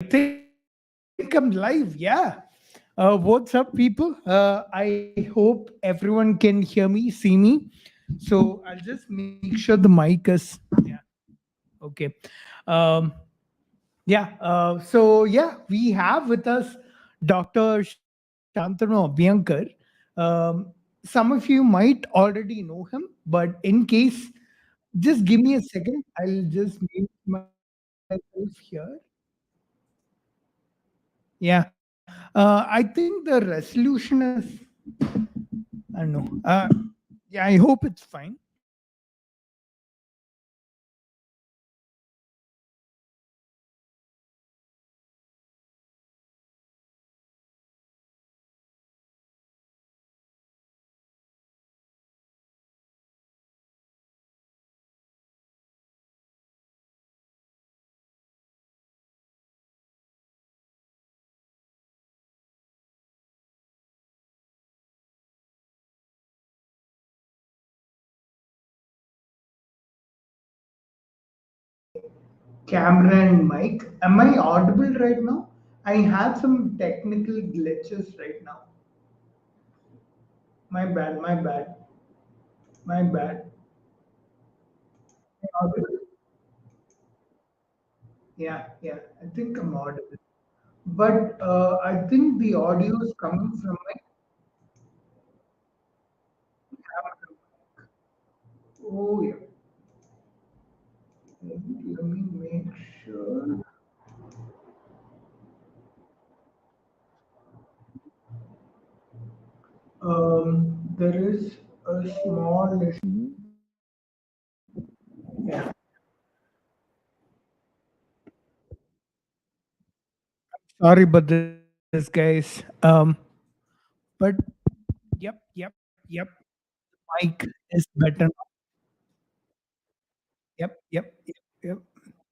think I'm live. Yeah. What's up, people? I hope everyone can hear me, see me. So I'll just make sure the mic is. Yeah. Okay. Um, yeah. So we have with us Dr. Shantanu Abhyankar. Some of you might already know him, but in case, just give me a second. I'll just mute myself here. Yeah. I think the resolution is, I don't know. Yeah, I hope it's fine. Camera and mic. Am I audible right now? I had some technical glitches right now. My bad, my bad, my bad. Am I audible? Yeah, I think I'm audible. But I think the audio is coming from my camera. Oh, yeah. Let me make sure. There is a small issue. Yeah. Sorry about this, guys. But yep. Mic is better now. Yep.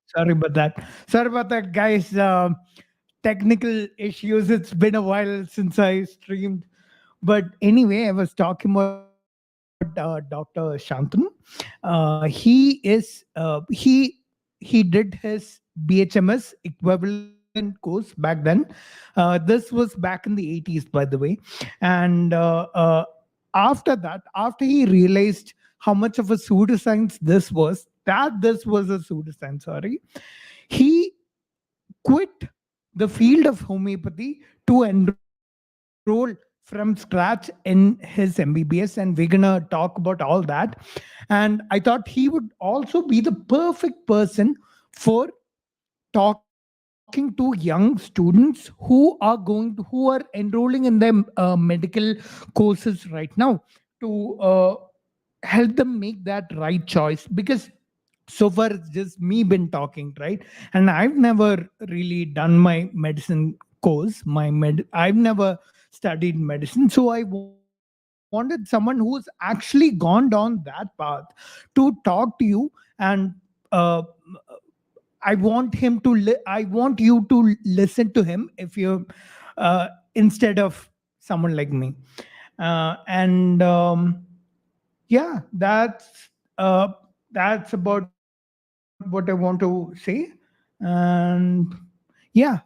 Sorry about that. Sorry about that, guys. Technical issues. It's been a while since I streamed. But anyway, I was talking about Dr. Shantanu. He did his BHMS equivalent course back then. This was back in the 80s, by the way. And after that, after he realized how much of a pseudoscience this was, that this was a pseudoscience, sorry, he quit the field of homeopathy to enroll from scratch in his MBBS, and we're gonna talk about all that. And I thought he would also be the perfect person for talking to young students who are enrolling in their medical courses right now, to help them make that right choice. Because so far it's just me been talking, right? And I've never really done my medicine course, I've never studied medicine. So I wanted someone who's actually gone down that path to talk to you. And uh, I want you to listen to him, if you instead of someone like me. And Yeah, that's about what I want to say. And yeah,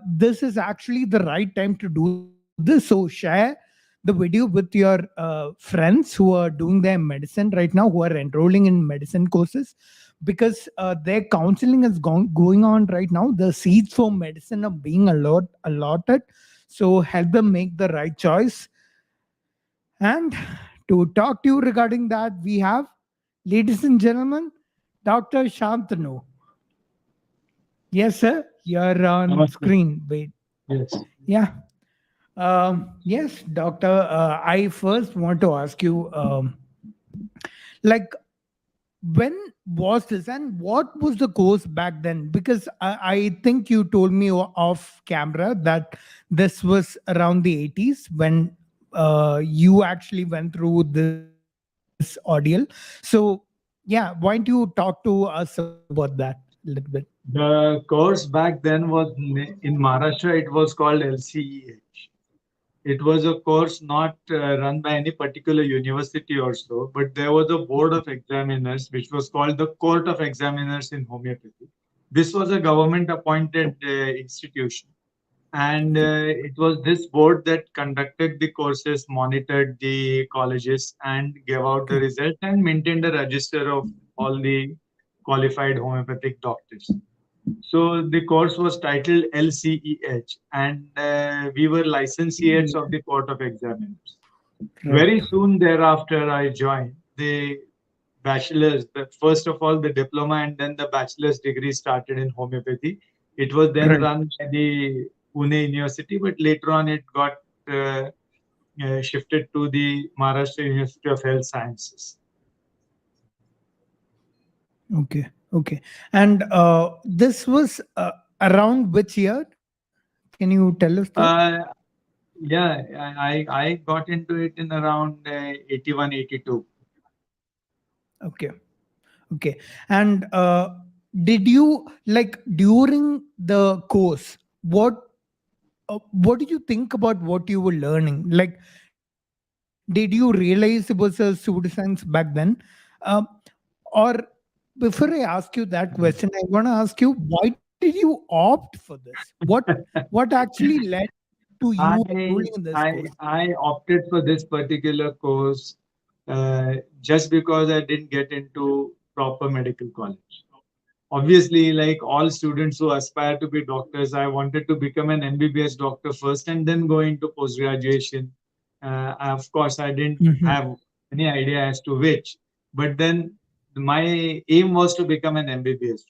this is actually the right time to do this. So share the video with your friends who are doing their medicine right now, who are enrolling in medicine courses, because their counseling is going on right now. The seats for medicine are being allotted. So help them make the right choice. And to talk to you regarding that, we have, ladies and gentlemen, Dr. Shantanu. Yes, sir. You're on Namaste. screen. Wait. Yes. Yeah. Yes, doctor. I first want to ask you, like, when was this, and what was the course back then? Because I think you told me off camera that this was around the 80s when you actually went through this ordeal. So, yeah, why don't you talk to us about that a little bit? The course back then was in Maharashtra, it was called LCEH. It was a course not run by any particular university or so, but there was a board of examiners which was called the Court of Examiners in Homeopathy. This was a government appointed institution, and Okay. it was this board that conducted the courses, monitored the colleges, and gave out the Okay. results and maintained a register of all the qualified homeopathic doctors. So the course was titled LCEH, and we were licentiates of the Court of Examiners. Right. Very soon thereafter, I joined the bachelor's. First of all, the diploma and then the bachelor's degree started in homeopathy. It was then Right. run by the Pune University, but later on it got uh, shifted to the Maharashtra University of Health Sciences. Okay. Okay. And this was around which year? Can you tell us that? Uh, yeah, I got into it in around 81, 82. Okay. Okay. And did you like during the course? What did you think about what you were learning? Like, did you realize it was a pseudoscience back then? Um, or before I ask you that question, I want to ask you, why did you opt for this? What actually led to you enrolling in this course? I opted for this particular course just because I didn't get into proper medical college. Obviously, like all students who aspire to be doctors, I wanted to become an MBBS doctor first and then go into post graduation. Of course, I didn't Mhm. have any idea as to which, but then my aim was to become an MBBS.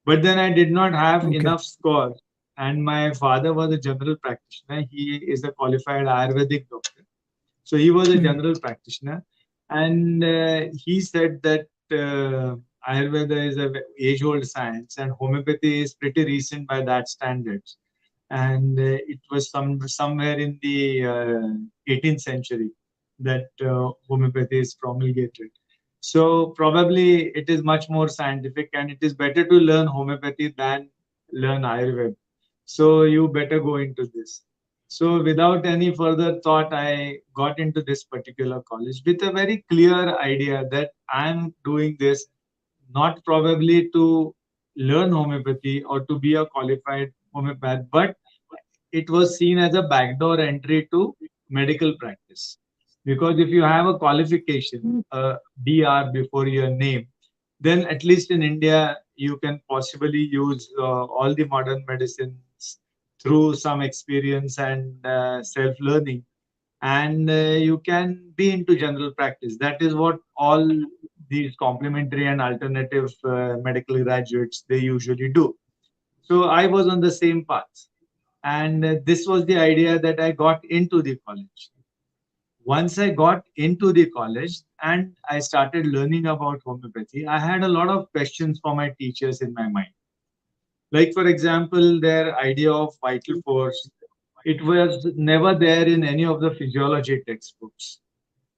But then I did not have Okay. enough score. And my father was a general practitioner. He is a qualified Ayurvedic doctor. So he was a Mm. general practitioner. And he said that Ayurveda is a age old science and homeopathy is pretty recent by that standards. And it was somewhere in the 18th century that homeopathy is promulgated. So probably it is much more scientific, and it is better to learn homeopathy than learn Ayurveda. So you better go into this. So without any further thought, I got into this particular college with a very clear idea that I'm doing this not probably to learn homeopathy or to be a qualified homeopath, but it was seen as a backdoor entry to medical practice. Because if you have a qualification, a DR before your name, then at least in India, you can possibly use all the modern medicines through some experience and self learning. And you can be into general practice. That is what all these complementary and alternative medical graduates they usually do. So I was on the same path, and this was the idea that I got into the college. Once I got into the college and I started learning about homeopathy, I had a lot of questions for my teachers in my mind. Like, for example, their idea of vital force, it was never there in any of the physiology textbooks.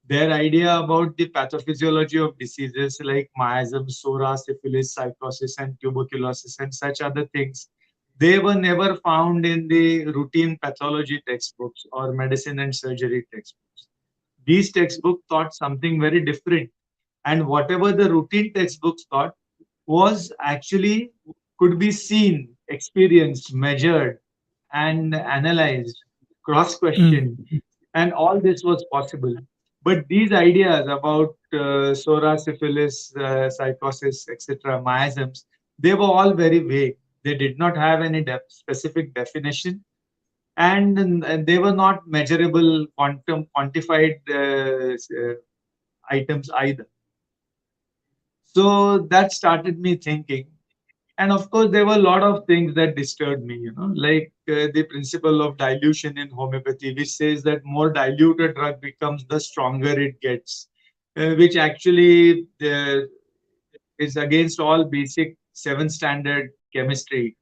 Their idea about the pathophysiology of diseases like miasm, sora, syphilis, psychosis, and tuberculosis, and such other things, they were never found in the routine pathology textbooks or medicine and surgery textbooks. These textbooks taught something very different. And whatever the routine textbooks taught was actually could be seen, experienced, measured, and analyzed, cross Mm. questioned, and all this was possible. But these ideas about sora, syphilis, psychosis, etc., miasms, they were all very vague. They did not have any specific definition, and they were not measurable, quantified items either. So that started me thinking. And of course, there were a lot of things that disturbed me, like the principle of dilution in homeopathy, which says that more diluted drug becomes, the stronger it gets, which actually is against all basic seven standard chemistry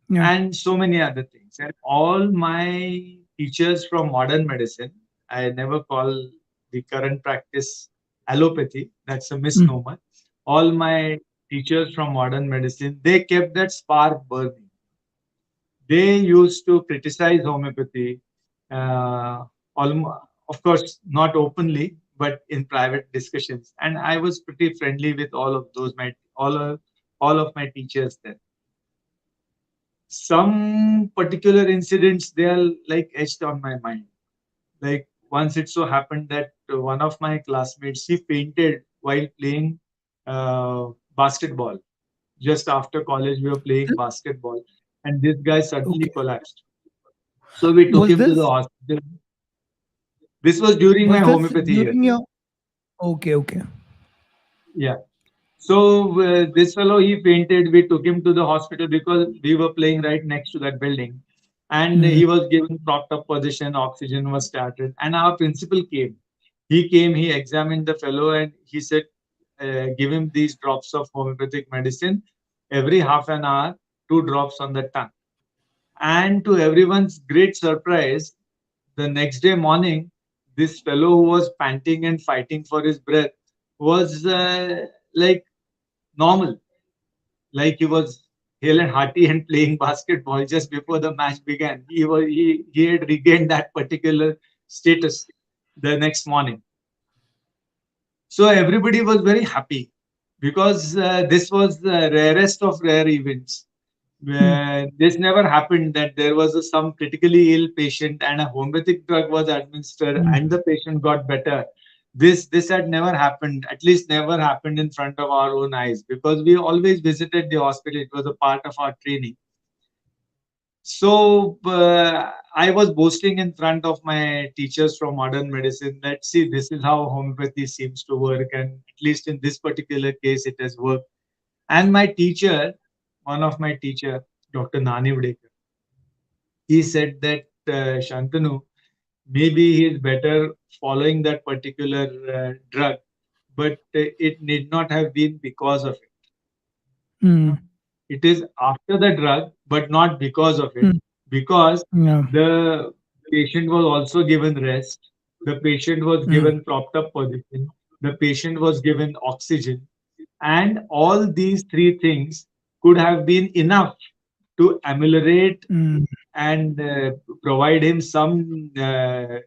Yeah. and so many other things. And all my teachers from modern medicine, I never call the current practice allopathy, that's a Mm. misnomer. All my teachers from modern medicine, they kept that spark burning. They used to criticize homeopathy, uh, of course, not openly, but in private discussions. And I was pretty friendly with all of those, my all all of my teachers there. Some particular incidents, they are like etched on my mind. Like once it so happened that one of my classmates, he fainted while playing basketball. Just after college, we were playing basketball, and this guy suddenly Okay. collapsed. So we took Was him to the this hospital. This was during my was this homeopathy year. during your? Okay, okay. Yeah. So this fellow, he fainted. We took him to the hospital because we were playing right next to that building, and he Mm, was given propped up position. Oxygen was started, and our principal came. He came. He examined the fellow, and he said, "Give him these drops of homeopathic medicine every half an hour, 2 drops on the tongue." And to everyone's great surprise, the next day morning, this fellow who was panting and fighting for his breath was like normal, like he was hale and hearty and playing basketball just before the match began. He had regained that particular status the next morning. So everybody was very happy because this was the rarest of rare events. mm, This never happened that there was some critically ill patient and a homeopathic drug was administered mm, and the patient got better. This had never happened, at least never happened in front of our own eyes, because we always visited the hospital. It was a part of our training. So I was boasting in front of my teachers from modern medicine that, see, this is how homeopathy seems to work, and at least in this particular case, it has worked. And my teacher, one of my teacher, Dr. Nani, he said that Shantanu, maybe he is better following that particular drug, but it need not have been because of it. mm, No, it is after the drug, but not because of it, mm. because Yeah. the patient was also given rest, the patient was Mm, given propped up position, the patient was given oxygen, and all these three things could have been enough to ameliorate mm, and provide him uh,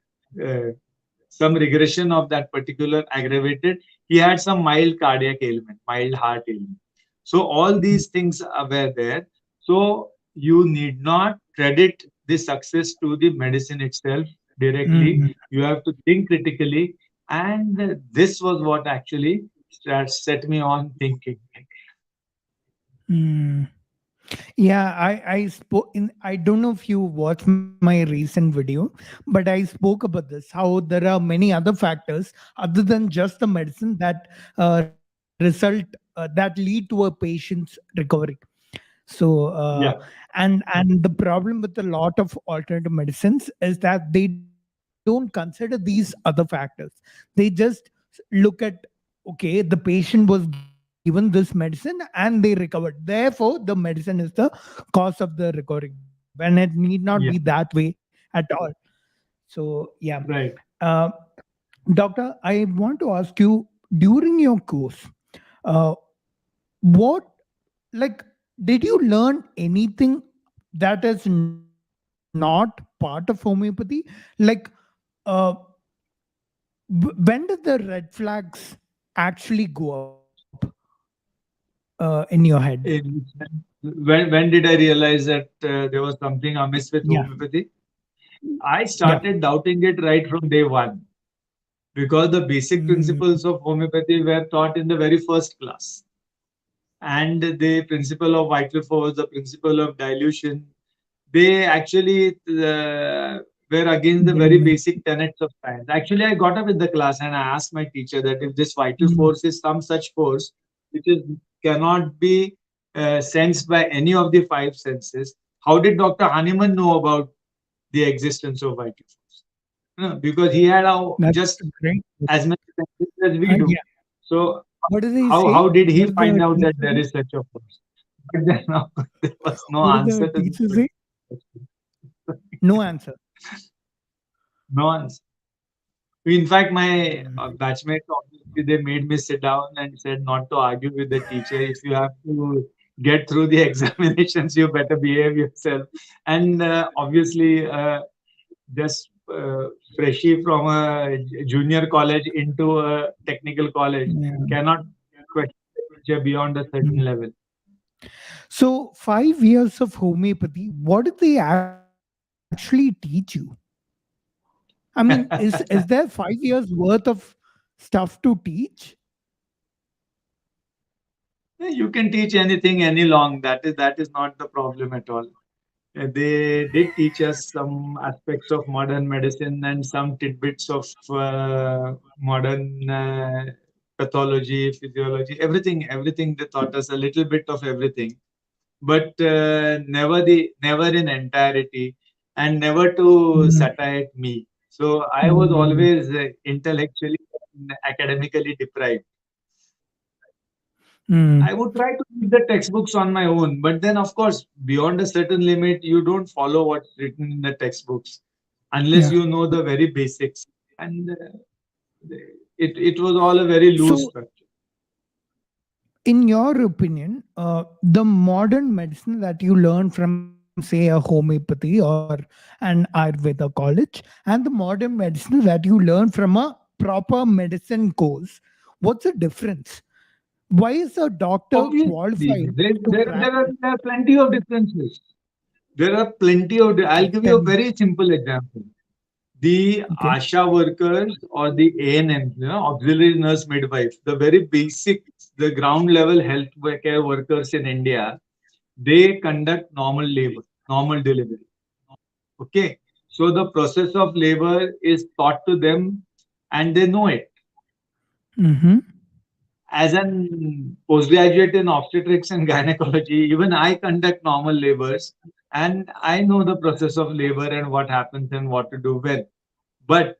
some regression of that particular aggravated. He had some mild cardiac ailment, mild heart ailment. So all these things were there. So you need not credit the success to the medicine itself directly. mm, You have to think critically, and this was what actually set me on thinking. mm. Yeah, I spoke in. I don't know if you watched my recent video, but I spoke about this. How there are many other factors other than just the medicine that that lead to a patient's recovery. So Yeah, and the problem with a lot of alternative medicines is that they don't consider these other factors. They just look at, okay, the patient was given this medicine and they recovered, therefore the medicine is the cause of the recovery, when it need not be that way yeah, at all. So yeah. uh, right. Doctor, I want to ask you, during your course, uh, what, like, did you learn anything that is not part of homeopathy? Like, uh, when did the red flags actually go up in your head? In, when did I realize that there was something amiss Yeah. with homeopathy? I Yeah. started doubting it right from day one, because the basic Mm, principles of homeopathy were taught in the very first class. And the principle of vital force, the principle of dilution, they actually were against the very mm, basic tenets of science. Actually, I got up in the class and I asked my teacher that if this vital mm, force is some such force which is cannot be sensed by any of the five senses, how did Dr. Hahnemann know about the existence of vital force? No, because he had that's just a great as question. many senses as we Yeah. do. So What did they how say? did What he did the find out that teacher there say? is such a force? But then there was no What did the answer to this teacher say? question. No answer. No answer. In fact, my Mm, batchmates, obviously, they made me sit down and said not to argue with the teacher. If you have to get through the examinations, you better behave yourself. And obviously, just freshie from a junior college into a technical college yeah. cannot question the teacher beyond a certain Mm, level. So 5 years of homeopathy, what did they actually teach you? I mean, is there 5 years worth of stuff to teach? You can teach anything any long. That is not the problem at all. They did teach us some aspects of modern medicine and some tidbits of modern pathology, physiology, everything. They taught us a little bit of everything, but never in entirety, and never to Mm, satire me. So I was mm, always intellectually and academically deprived. mm. I would try to read the textbooks on my own, but then, of course, beyond a certain limit, you don't follow what's written in the textbooks unless Yeah. you know the very basics. And it was all a very loose So, structure. in your opinion, the modern medicine that you learn from, say, a homeopathy or an Ayurveda college, and the modern medicine that you learn from a proper medicine course, what's the difference? Why is a doctor Obviously, qualified there, to there, there, are, practice? there are plenty of differences. There are plenty of. I'll Okay, give you tell a me. very simple example. The Okay. ASHA workers or the ANM, auxiliary nurse midwife, the very basic, the ground level health care workers in India, they conduct normal labor, normal delivery. Okay. So the process of labor is taught to them and they know it. Mm-hmm. As an postgraduate in obstetrics and gynecology, even I conduct normal labors and I know the process of labor and what happens and what to do when. But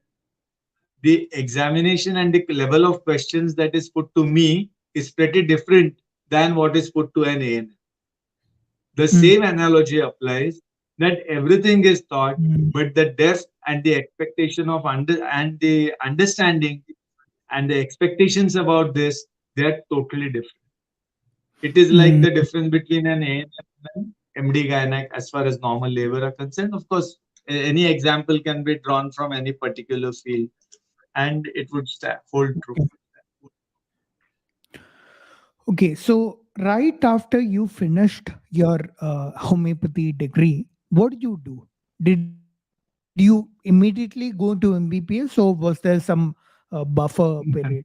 the examination and the level of questions that is put to me is pretty different than what is put to an AN. The Mm, same analogy applies that everything is taught, mm, but the depth and the expectation of and the understanding and the expectations about this, they're totally different. It is like mm. the difference between an A and MD gynec as far as normal labor are concerned. Of course, any example can be drawn from any particular field and it would hold true. Okay. Okay, so right after you finished your homeopathy degree, what did you do? Did you immediately go into MBBS, or was there some buffer period?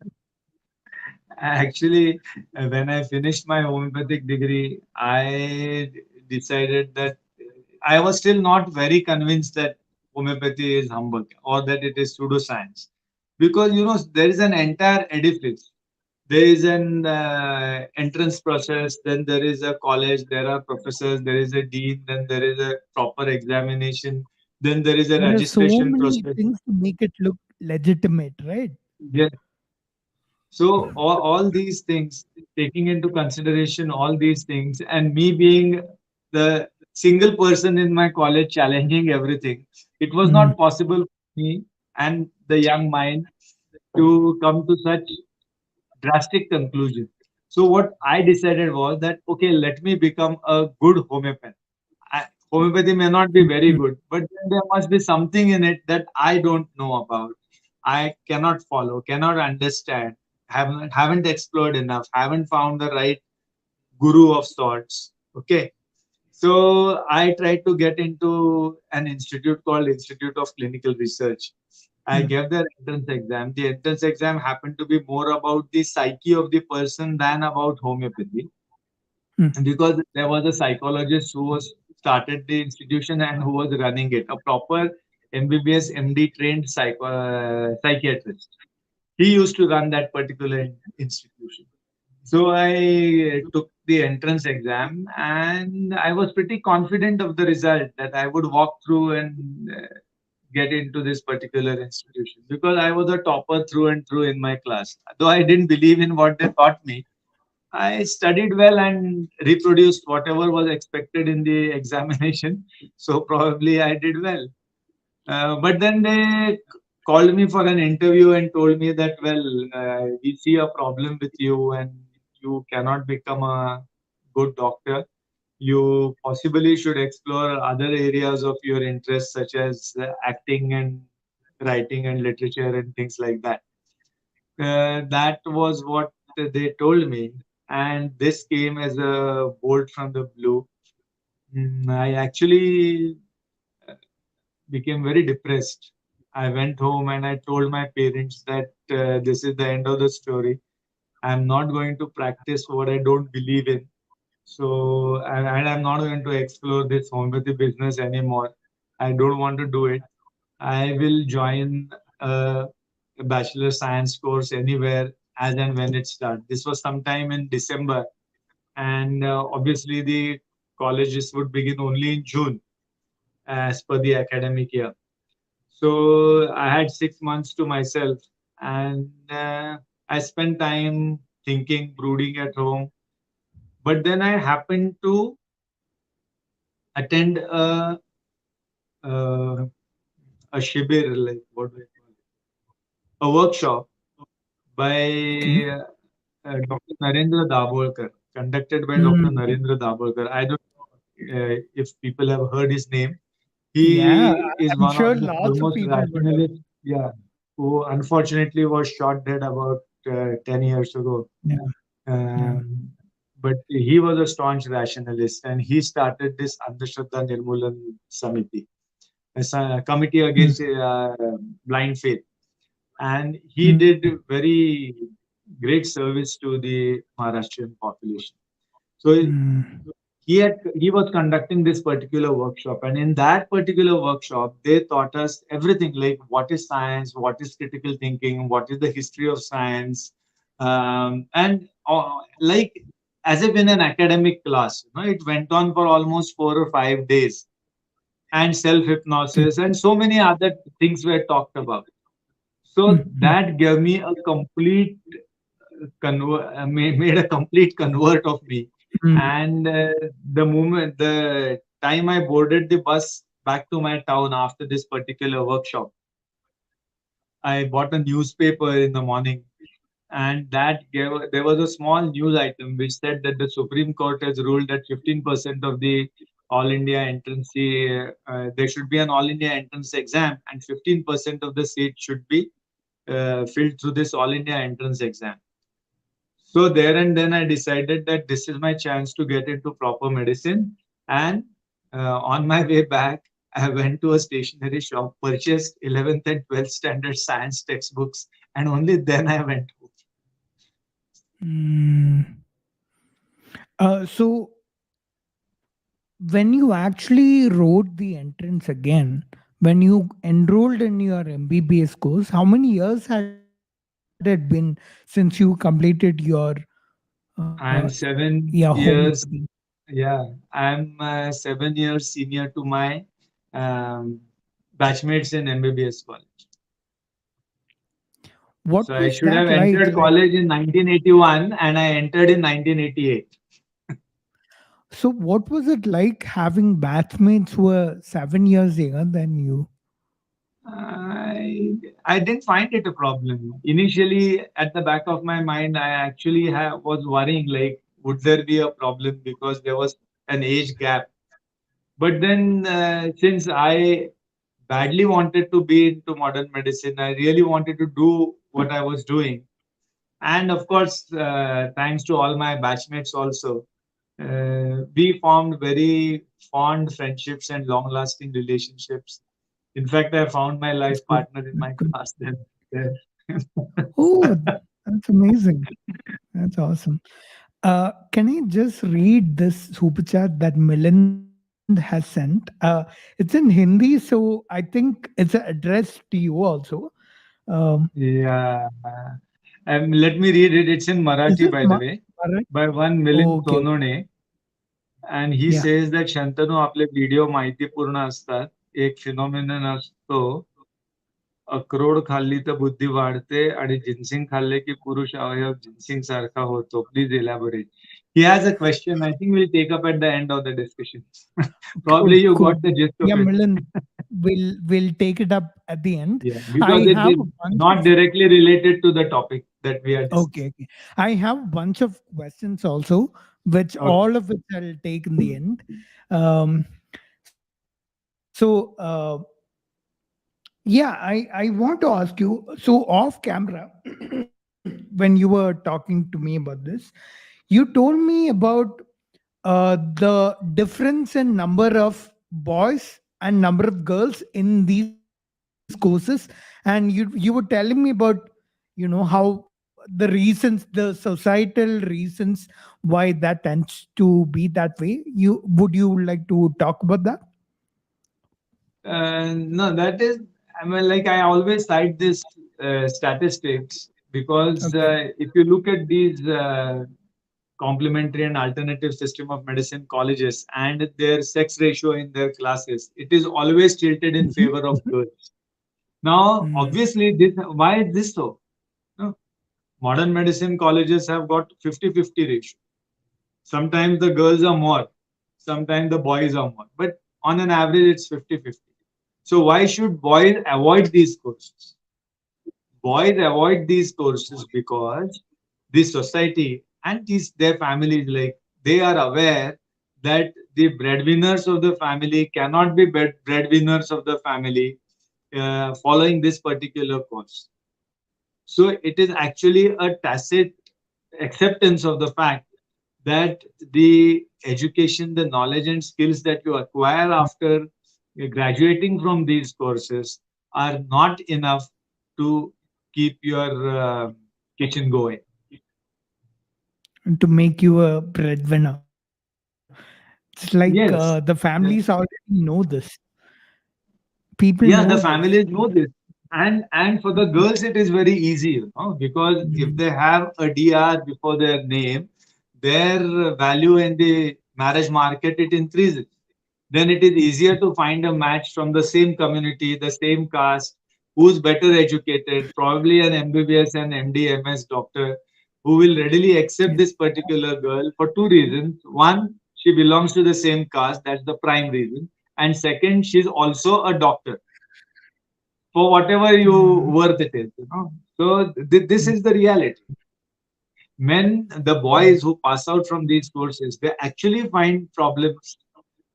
Actually, when I finished my homeopathic degree, I decided that I was still not very convinced that homeopathy is humbug or that it is pseudoscience. Because, there is an entire edifice. There is an entrance process, then there is a college, there are professors, there is a dean, then there is a proper examination, then there is a There are so registration many process. things to make it look legitimate, right? Yes. So all these things, taking into consideration all these things, and me being the single person in my college challenging everything, it was Mm, not possible for me and the young mind to come to such drastic conclusion. So what I decided was that okay, let me become a good homeopath. Homeopathy may not be very mm, good, but then there must be something in it that I don't know about. I cannot follow, cannot understand, haven't explored enough, haven't found the right guru of sorts. Okay. So I tried to get into an institute called Institute of Clinical Research. I mm, gave the entrance exam. The entrance exam happened to be more about the psyche of the person than about homeopathy mm, because there was a psychologist who was started the institution and who was running it, a proper MBBS MD trained psychiatrist. He used to run that particular institution. So I took the entrance exam and I was pretty confident of the result that I would walk through and get into this particular institution because I was a topper through and through in my class. Though I didn't believe in what they taught me, I studied well and reproduced whatever was expected in the examination. So probably I did well. But then they called me for an interview and told me that, well, we see a problem with you and you cannot become a good doctor. You possibly should explore other areas of your interest, such as acting and writing and literature and things like that. That was what they told me. and this came as a bolt from the blue. I actually became very depressed. I went home and I told my parents that this is the end of the story. I'm not going to practice what I don't believe in. So, and I'm not going to explore this homeopathy business anymore. I don't want to do it. I will join a bachelor science course anywhere as and when it starts. This was sometime in December, and obviously the colleges would begin only in June as per the academic year. So I had 6 months to myself, and I spent time thinking, brooding at home. But then I happened to attend uh, a shibir, like what do I call it? A workshop by Okay. Dr. Narendra Dabolkar, conducted by Dr. Mm. Narendra Dabolkar. I don't know if people have heard his name. Yeah, He is I'm one sure of the lots of foremost people would have. rationalists, yeah, who unfortunately was shot dead about 10 years ago. Yeah, yeah. Um, but he was a staunch rationalist, and he started this Andhashraddha Nirmulan Samiti, a committee against Mm. blind faith. And he did Mm. very great service to the Maharashtrian population. So Mm. he was conducting this particular workshop, and in that particular workshop they taught us everything, like what is science, what is critical thinking, what is the history of science, and like as if in an academic class, it went on for almost 4 or 5 days, and self Okay. hypnosis and so many other things were talked about. So Mm. Mm. that gave me a complete made a complete convert of me. Mm. And the time I boarded the bus back to my town after this particular workshop, I bought a newspaper in the morning, and there was a small news item which said that the Supreme Court has ruled that 15% of the All India entrance, there should be an All India entrance exam, and 15% of the seats should be filled through this All India entrance exam. So there and then I decided that this is my chance to get into proper medicine. And on my way back, I went to a stationery shop, purchased 11th and 12th standard science textbooks, and only then I went home. Mm. So when you actually wrote the entrance again, when you enrolled in your MBBS course, how many years had it been since you completed your I'm yeah, 7 years, homeopathy? yeah, I'm 7 years senior to my um, batchmates in MBBS college. What So I was should that have like? entered college in 1981 and I entered in 1988. So what was it like having batchmates who were 7 years younger than you? I I didn't find it a problem. Initially, at the back of my mind, I actually was worrying like, would there be a problem because there was an age gap. But then, since I badly wanted to be into modern medicine, I really wanted to do what I was doing. And of course, thanks to all my batchmates also, we formed very fond friendships and long-lasting relationships. In fact, I found my That's life good. partner in That's my good. class then. There. Oh, that's amazing. That's awesome. Can I just read this super chat that Milind has sent? It's in Hindi, so I think it's addressed to you also. Um, Yeah. Let me read it. It's in is Marathi, this by the way, Marathi? by one Milind Okay, okay. Sonone. And he Yeah. says that Shantanu आपले video माहितीपूर्ण असतात. एक phenomenon असतो, अक्रोड खाल्ली तर बुद्धी वाढते आणि जिन्सिंग खाल्ले की पुरुष अवयव जिन्सिंग सारखा होतो. Please elaborate. He has a question. I think we'll take up at the end of the discussion. Probably Cool, you cool. got the gist Yeah, of it. Milind, we'll take it up at the end. Yeah, I because it have is a bunch not of directly related to the topic that we are discussing. okay, okay. I have a bunch of questions also, which Okay. all of which I'll take in the end. Um, so yeah, I want to ask you. So off camera, when you were talking to me about this, you You told me about the difference in number of boys and number of girls in these courses, and you were telling me about, how the reasons, the societal reasons why that tends to be that way. You like to talk about that? No, that is, I mean, like I always cite this statistics because Okay. if you look at these complementary and alternative system of medicine colleges and their sex ratio in their classes, it is always tilted in Mhm, favor of mhm. girls. Now, Mm. obviously, why is this so? No, modern medicine colleges have got 50-50 ratio. Sometimes the girls are more, sometimes the boys are more, but on an average, it's 50-50. So why should boys avoid these courses? Boys avoid these courses because the society and their families, like they are aware that the breadwinners of the family cannot be breadwinners of the family following this particular course. So it is actually a tacit acceptance of the fact that the education, the knowledge and skills that you acquire after graduating from these courses are not enough to keep your kitchen going. And to make you a breadwinner. It's like the Yes. families already Yeah. know this. People know Yeah, the this. families know this. And for the girls, it is very easy, because if Mm. they have a DR before their name, their value in the marriage market it increases. Then it is easier to find a match from the same community, the same caste, who's better educated, probably an MBBS and MD/MS doctor, who will readily accept Yes. this particular girl for two reasons. One, she belongs to the same caste, that's the prime reason. And second, she's also a doctor for whatever you worth it is. So this is the reality. Men, the boys who pass out from these courses, they actually find problems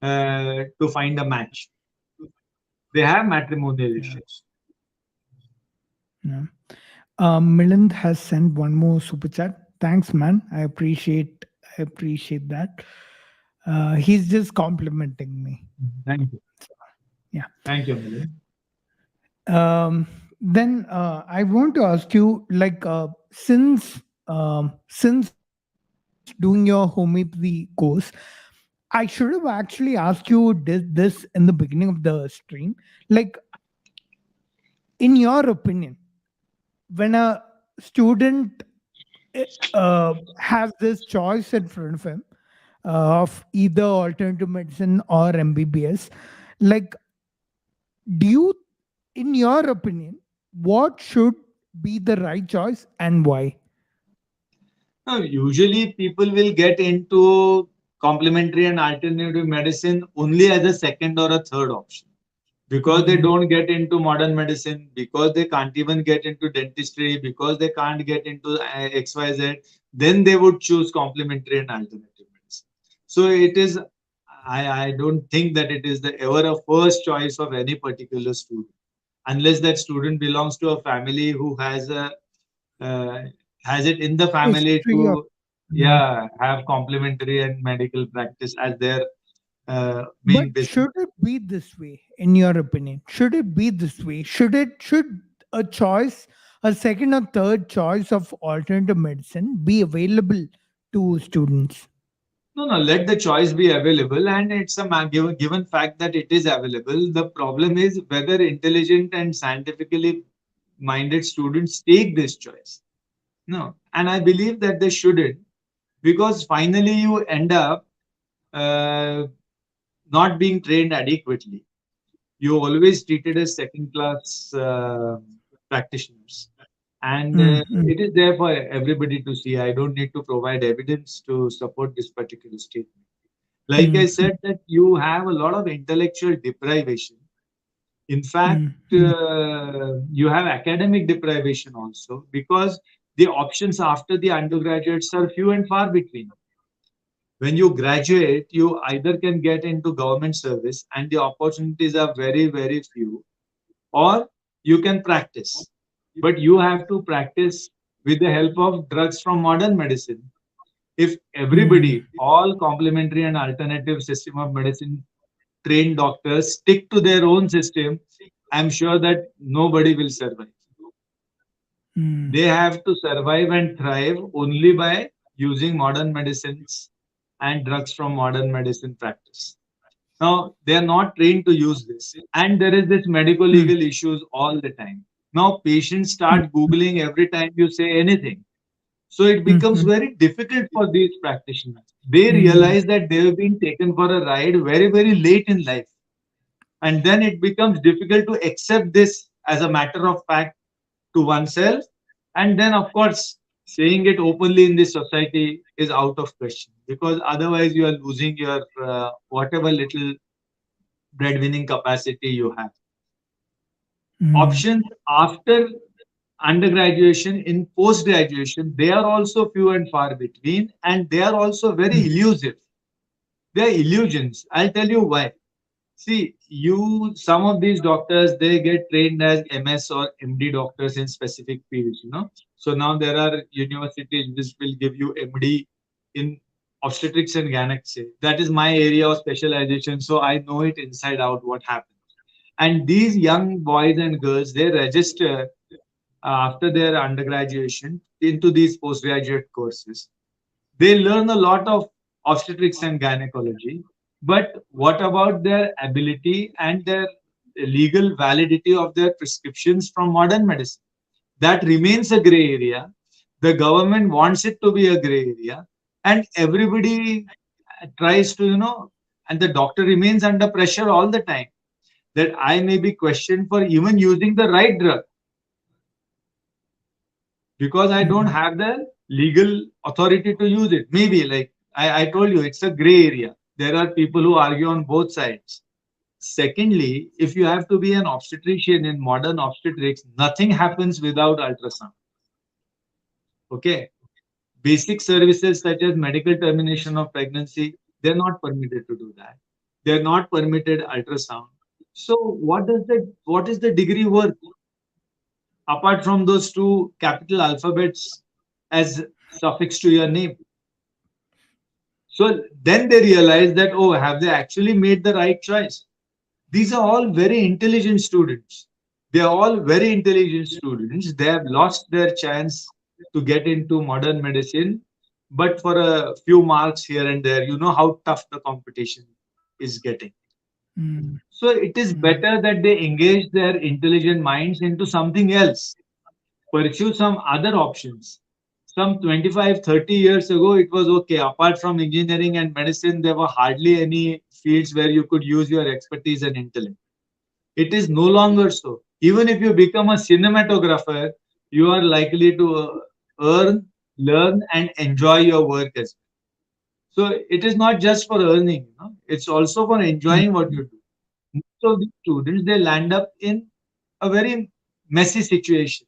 to find a match. They have matrimonial Yeah. issues. Yeah. Milind has sent one more super chat. Thanks, man. I appreciate that. He's just complimenting me. Thank you. Yeah. Thank you, Milind. Then I want to ask you, like, since doing your homeopathy course, I should have actually asked you this in the beginning of the stream. Like, in your opinion, when a student has this choice in front of him of either alternative medicine or MBBS, like, do you, in your opinion, what should be the right choice and why? Now, usually people will get into complementary and alternative medicine only as a second or a third option because they Mm, don't get into modern medicine, because they can't even get into dentistry, because they can't get into XYZ, then they would choose complementary and alternative medicine. So it is, I don't think that it is the ever a first choice of any particular student, unless that student belongs to a family who uh, has it in the family history of. to, Mm. yeah, have complementary and medical practice as their But main business. should it be this way, in your opinion? Should it be this way? Should a choice, a second or third choice of alternative medicine be available to students? No, no, let the choice be available, and it's a given fact that it is available. The problem is whether intelligent and scientifically minded students take this choice. No, and I believe that they shouldn't, because finally you end up uh, not being trained adequately. You always treated as second class practitioners, and Mm, mm, it is there for everybody to see. I don't need to provide evidence to support this particular statement. Like I mm, said, that you have a lot of intellectual deprivation. In fact, mm, mm, you have academic deprivation also, because the options after the undergraduates are few and far between. When you graduate, you either can get into government service and the opportunities are very, very few, or you can practice. But you have to practice with the help of drugs from modern medicine. If everybody, all complementary and alternative system of medicine trained doctors stick to their own system, I'm sure that nobody will survive. They have to survive and thrive only by using modern medicines and drugs from modern medicine practice. Now, they are not trained to use this. And there is this medical legal issues all the time. Now, patients start Googling every time you say anything. So it becomes very difficult for these practitioners. They realize that they have been taken for a ride very, very late in life. And then it becomes difficult to accept this as a matter of fact to oneself. And then, of course, saying it openly in this society is out of question, because otherwise you are losing your whatever little breadwinning capacity you have. Options after undergraduation, in post graduation, they are also few and far between, and they are also very elusive. They are illusions. I'll tell you why. See, some of these doctors, they get trained as MS or MD doctors in specific fields. So now there are universities which will give you MD in obstetrics and gynecology. That is my area of specialization, so I know it inside out what happens. And these young boys and girls, they register after their undergraduation into these postgraduate courses. They learn a lot of obstetrics and gynecology, but what about their ability and their legal validity of their prescriptions from modern medicine? That remains a gray area. The government wants it to be a gray area, and everybody tries to, and the doctor remains under pressure all the time that I may be questioned for even using the right drug because I don't have the legal authority to use it. Maybe, like I told you, it's a gray area. There are people who argue on both sides. Secondly, if you have to be an obstetrician in modern obstetrics, nothing happens without ultrasound. Okay. Basic services such as medical termination of pregnancy, they're not permitted to do that. They're not permitted ultrasound. So what is the degree worth apart from those two capital alphabets as suffix to your name? So then they realize that, oh, have they actually made the right choice? These are all very intelligent students. They are all very intelligent students. They have lost their chance to get into modern medicine, but for a few marks here and there, you know how tough the competition is getting. So it is better that they engage their intelligent minds into something else, pursue some other options. Some 25, 30 years ago, it was okay. Apart from engineering and medicine, there were hardly any fields where you could use your expertise and intellect. It is no longer so. Even if you become a cinematographer, you are likely to earn, learn, and enjoy your work as well. So it is not just for earning, it's also for enjoying what you do. Most of the students, they land up in a very messy situation.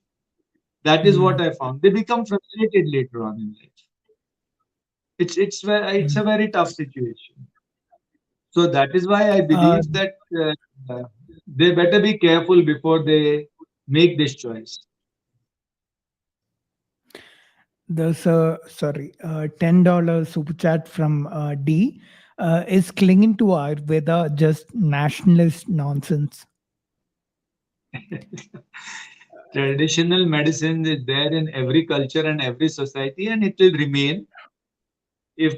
That is what I found. They become frustrated later on in life. It's a very tough situation. So that is why I believe that they better be careful before they make this choice. There's a $10 super chat from D. Is clinging to Ayurveda just nationalist nonsense? Traditional medicine is there in every culture and every society, and it will remain if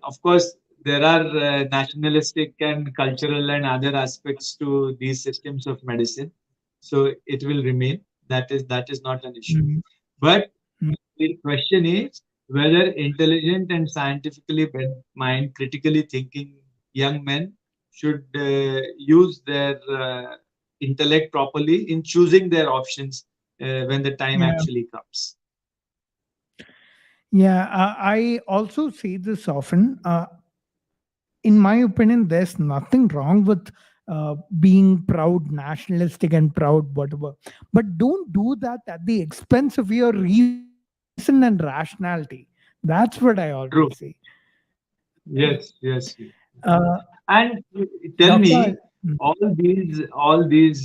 of course there are nationalistic and cultural and other aspects to these systems of medicine, so it will remain. That is not an issue. But the question is whether intelligent and scientifically bent mind, critically thinking young men should use their intellect properly in choosing their options when the time Yeah. actually comes. Yeah, I also say this often. In my opinion, there's nothing wrong with being proud, nationalistic, and proud, whatever. But don't do that at the expense of your reason and rationality. That's what I always say. True. Uh, Yes, yes, yes. And tell Doctor, me, all these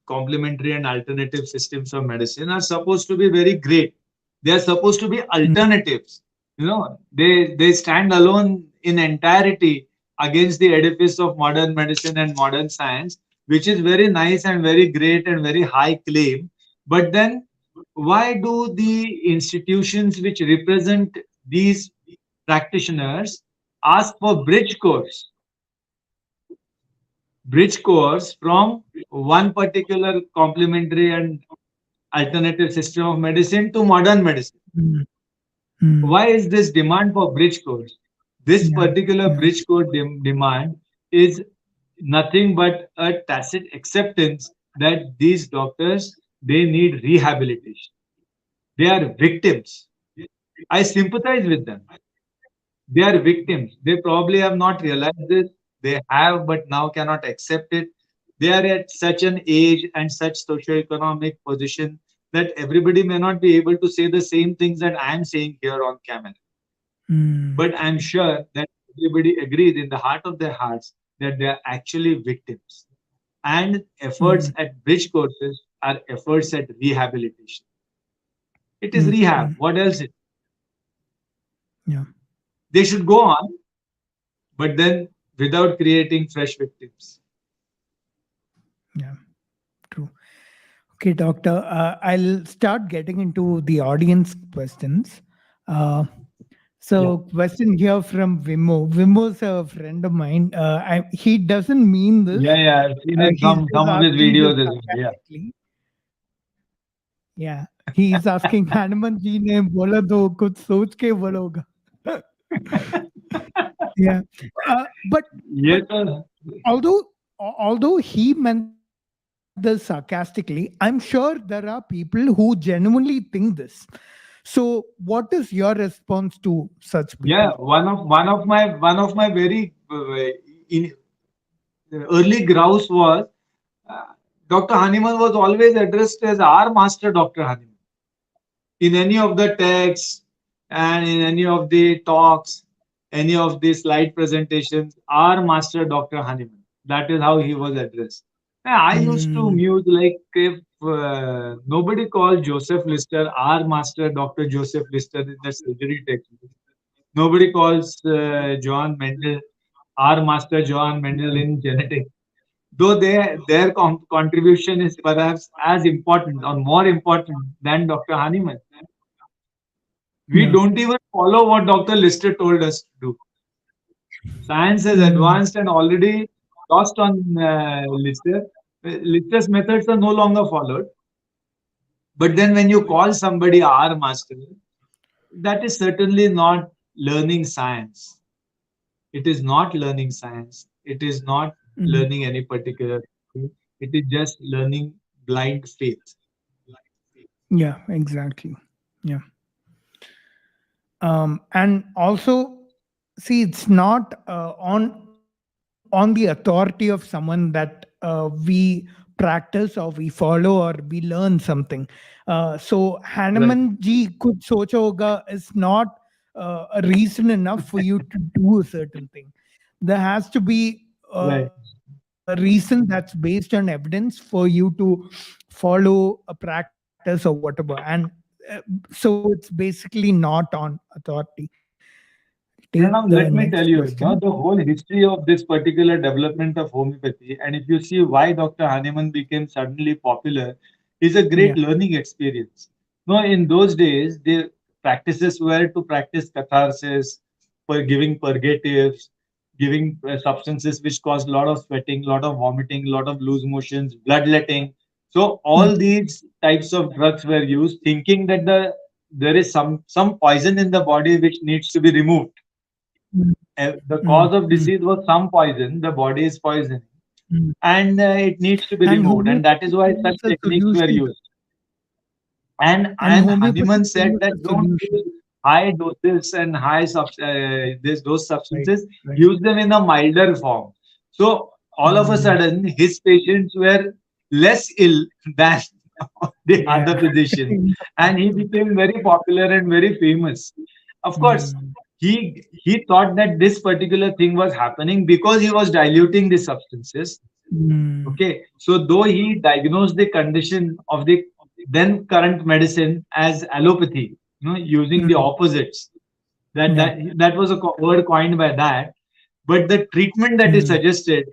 complementary and alternative systems of medicine are supposed to be very great. They are supposed to be alternatives. They stand alone in entirety against the edifice of modern medicine and modern science, which is very nice and very great and very high claim. But then, why do the institutions which represent these practitioners ask for bridge course from one particular complementary and alternative system of medicine to modern medicine? mm, Why mm. is this demand for bridge course? This Yeah, particular bridge yeah. code demand is nothing but a tacit acceptance that these doctors, they need rehabilitation. They are victims. I sympathize with them. They are victims. They probably have not realized this. They have, but now cannot accept it. They are at such an age and such socioeconomic position that everybody may not be able to say the same things that I am saying here on camera. But I'm Mm, sure that everybody agrees in the heart of their hearts that they are actually victims. And efforts mm, at bridge courses are efforts at rehabilitation. It is mm, rehab. What mm. else? Yeah, They should go on, but then without creating fresh victims. yeah, true. Okay, doctor. I'll start getting into the audience questions. Uh, Yeah. so, question here from Vimo. Vimo's a friend of mine. He doesn't mean this. Yeah, yeah. I've seen in He's some just of his asking this videos as well. Yeah. sarcastically. Yeah, he's asking Hanuman ji ने बोला तो कुछ सोच के बोलोगा. Yeah, Yes, but sir. although he meant this sarcastically, I'm sure there are people who genuinely think this. So, what is your response to such people? Yeah. One of my very in early grouse was uh, Dr. Hahnemann was always addressed as our master, Dr. Hahnemann, in any of the texts and in any of the talks, any of the slide presentations, our master, Dr. Hahnemann. That is how he was addressed. And I used to Mm, muse like if nobody called Joseph Lister our master, Dr. Joseph Lister in the surgery textbook. Nobody calls John Mendel our master, John Mendel in genetics, though their contribution is perhaps as important or more important than Dr. Hahnemann. We yeah. don't even follow what Dr. Lister told us to do. Science has Mm, advanced and already lost on Lister. Lister's methods are no longer followed. But then when you call somebody our master, that is certainly not learning science. It is not learning science. It is not mm, learning any particular thing. It is just learning blind faith. yeah, exactly. Yeah. And also, see, it's not on the authority of someone that we practice or we follow or we learn something. So Right. Hanuman ji could socha hoga is not a reason enough for you to do a certain thing. There has to be a Right. reason that's based on evidence for you to follow a practice or whatever. And so it's basically not on authority. Take the Pranav, next let me tell question. you, the whole history of this particular development of homeopathy, and if you see why Dr. Hahnemann became suddenly popular, is a great Yeah. learning experience. No, in those days, the practices were to practice catharsis, for giving purgatives, giving substances which caused a lot of sweating, a lot of vomiting, a lot of loose motions, bloodletting. So all Mm, these types of drugs were used, thinking that there is some poison in the body which needs to be removed. mm, The mm, cause of mm, disease was some poison, the body is poisoning, mm. and it needs to be And removed, and that homeopathy is why came such as a techniques were solution. used. And And Hanuman homeopathy said came that as a don't use solution. high doses and those Right. substances, Right. use them in a milder form. So all of a Mm, sudden his patients were less ill than the yeah. other physicians, In the and he process. became very popular and very famous. Of course, Mm, he thought that this particular thing was happening because he was diluting the substances. mm, Okay, so though he diagnosed the condition of the then current medicine as allopathy, using the Mm. opposites. That was a Yeah. word coined by that. But the treatment that is Mm. suggested,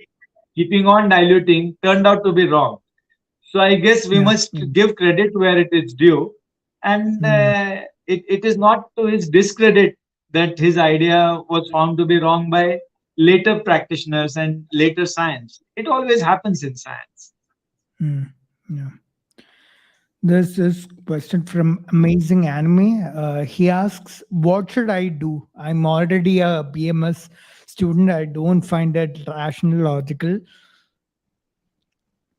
keeping on diluting, turned out to be wrong. So I guess we Yeah. must give credit where it is due, and Mm. it is not to his discredit that his idea was found to be wrong by later practitioners and later science. It always happens in science. Mm. Yeah. There's this question from Amazing Anime. He asks, "What should I do? I'm already a BMS student. I don't find it rational, logical.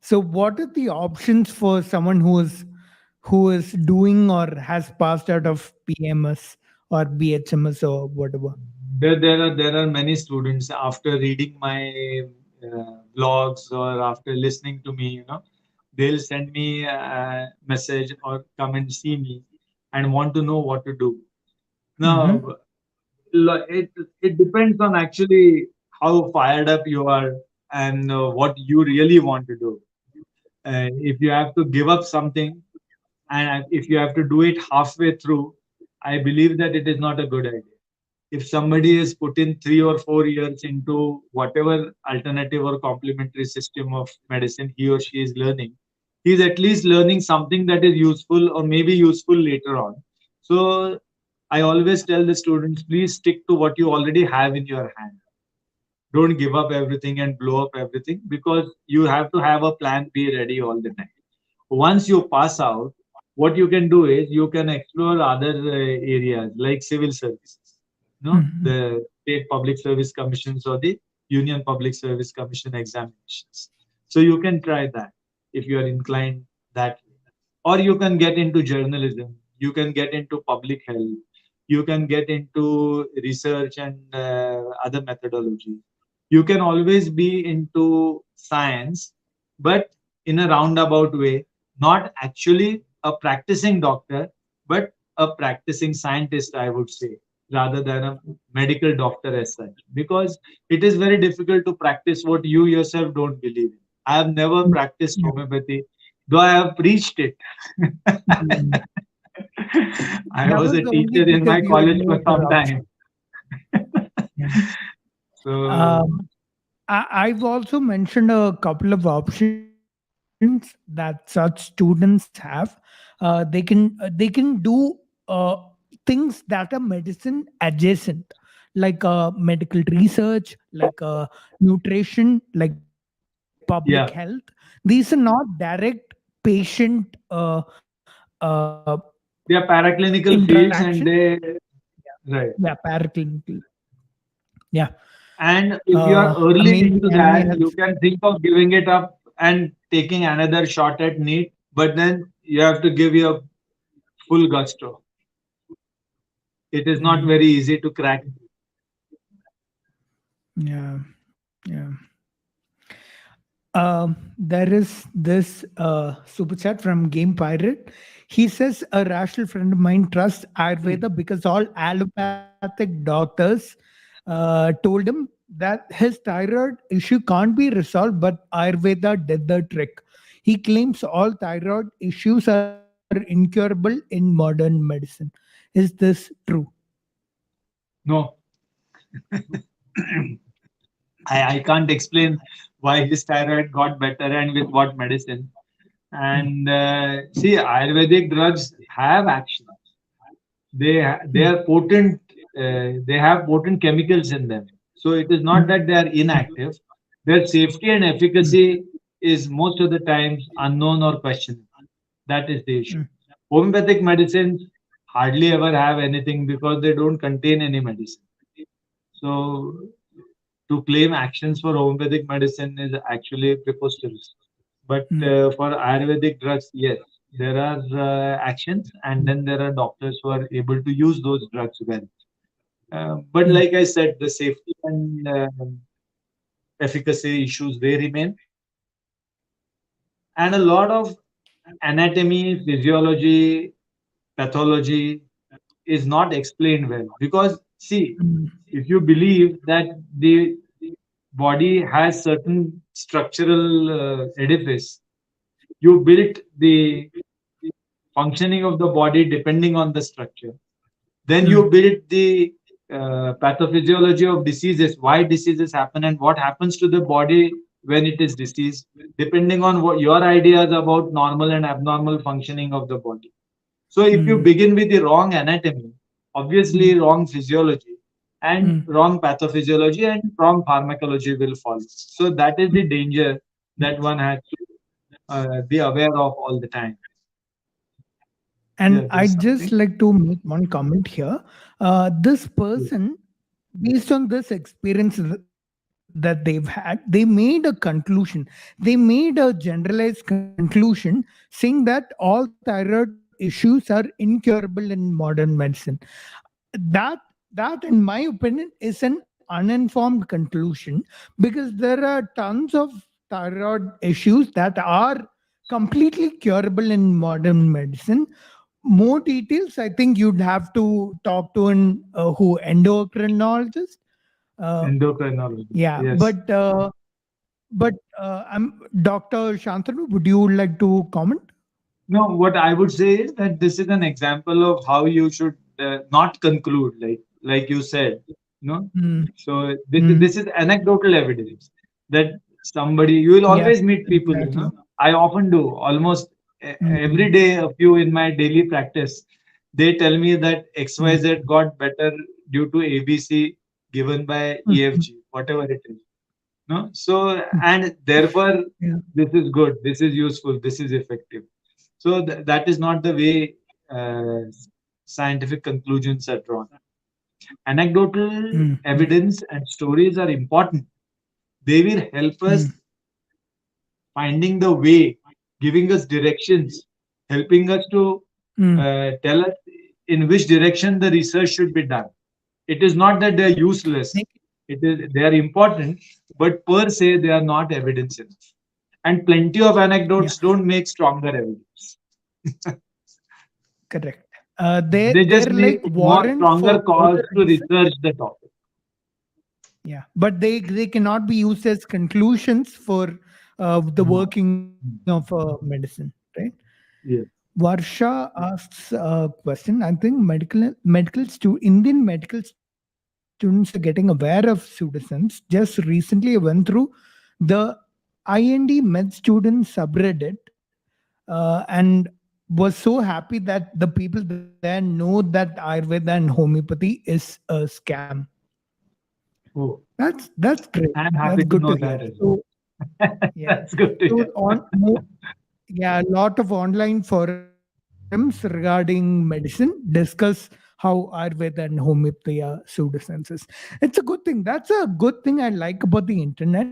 So, what are the options for someone who is doing or has passed out of PMS or BHMS or whatever?" There are many students after reading my blogs or after listening to me, they'll send me a message or come and see me and want to know what to do. Now, Mm-hmm. it depends on actually how fired up you are and what you really want to do. If you have to give up something and if you have to do it halfway through, I believe that it is not a good idea. If somebody has put in 3 or 4 years into whatever alternative or complementary system of medicine he or she is learning, he's at least learning something that is useful or maybe useful later on. So I always tell the students, please stick to what you already have in your hand. Don't give up everything and blow up everything, because you have to have a plan B ready all the time. Once you pass out, what you can do is you can explore other areas like civil services, Mm-hmm. the state public service commissions or the union public service commission examinations. So you can try that if you are inclined that way. Or you can get into journalism, you can get into public health, you can get into research and other methodologies. You can always be into science, but in a roundabout way, not actually a practicing doctor, but a practicing scientist, I would say, rather than a medical doctor as such, because it is very difficult to practice what you yourself don't believe in. I have never practiced Yeah. homeopathy, though I have preached it. Mm. I That was was a only teacher in because my you had college no for other some time. option. Yeah. So, Um, I've also mentioned a couple of options that such students have. They can do things that are medicine adjacent, like medical research, like nutrition, like public health. yeah, These are not direct patient they are paraclinical interaction. fields and they, Yeah, right. yeah, paraclinical. Yeah. And if you are early Amazing into anime that, you has. can think of giving it up and taking another shot at NEET, but then you have to give your full gusto. It is not Mm, very easy to crack. yeah, yeah. There is this super chat from Game Pirate. He says a rational friend of mine trusts Ayurveda because all allopathic doctors told him that his thyroid issue can't be resolved, but Ayurveda did the trick. He claims all thyroid issues are incurable in modern medicine. Is this true? No, I can't explain why his thyroid got better and with what medicine. Mm, And see, Ayurvedic drugs have action. They mm, are potent. They have potent chemicals in them. So it is not mm, that they are inactive. Their safety and mm, efficacy is most of the times unknown or questionable. That is the issue. mm, Homeopathic medicines hardly ever have anything because they don't contain any medicine. So to claim actions for homeopathic medicine is actually preposterous. But mm, for Ayurvedic drugs, yes, there are actions, and then there are doctors who are able to use those drugs well. But mm, like I said, the safety and efficacy issues they remain, and a lot of anatomy, physiology, pathology is not explained well. Because see, mm, if you believe that the body has certain structural edifice, you built the functioning of the body depending on the structure. Then you build the pathophysiology of diseases, why diseases happen and what happens to the body when it is diseased, depending on what your ideas about normal and abnormal functioning of the body. So if you begin with the wrong anatomy, obviously wrong physiology and wrong pathophysiology and wrong pharmacology will follow. So that is the danger that one has to be aware of all the time. And Yeah, there's I'd just something. like to make one comment here. This Yeah. person, based on this experience that they've had, they made a conclusion. They made a generalized conclusion saying that all thyroid issues are incurable in modern medicine. That that, in my opinion, is an uninformed conclusion, because there are tons of thyroid issues that are completely curable in modern medicine. More details, I think you'd have to talk to an who endocrinologist. Endocrinologist. Yeah, Yes. but I'm Dr. Shantanu. Would you like to comment? No, what I would say is that this is an example of how you should not conclude, like you said, you know. Mm, So mm, this is anecdotal evidence that somebody you will yeah, always meet people, you exactly. know. I often do almost every Mm, day. A few in my daily practice, they tell me that mm, XYZ got better due to ABC given by mm, EFG, whatever it is. No, so and therefore yeah, this is good, this is useful, this is effective. So that is not the way scientific conclusions are drawn. Anecdotal mm, mm, evidence and stories are important. They will help us mm, finding the way, giving us directions, helping us to mm. tell us in which direction the research should be done. It is not that they are useless. It is they are important, but per se they are not evidence enough. And plenty of Yeah, anecdotes don't make stronger evidence. correct. They They're just make like more warrant stronger for cause further to research. research the topic. Yeah, but they cannot be used as conclusions for the No. working of medicine, right? Yeah. Varsha asks a question. I think Indian medical students are getting aware of pseudoscience. Just recently, I went through the IND Med Student subreddit, and was so happy that the people there know that Ayurveda and homeopathy is a scam. Oh, That's great. I'm That's happy to good to know hear. that as So well. yeah. That's good to So hear. on more, yeah, a lot of online forums regarding medicine discuss how Ayurveda and homeopathy are pseudosciences. It's a good thing. That's a good thing I like about the internet.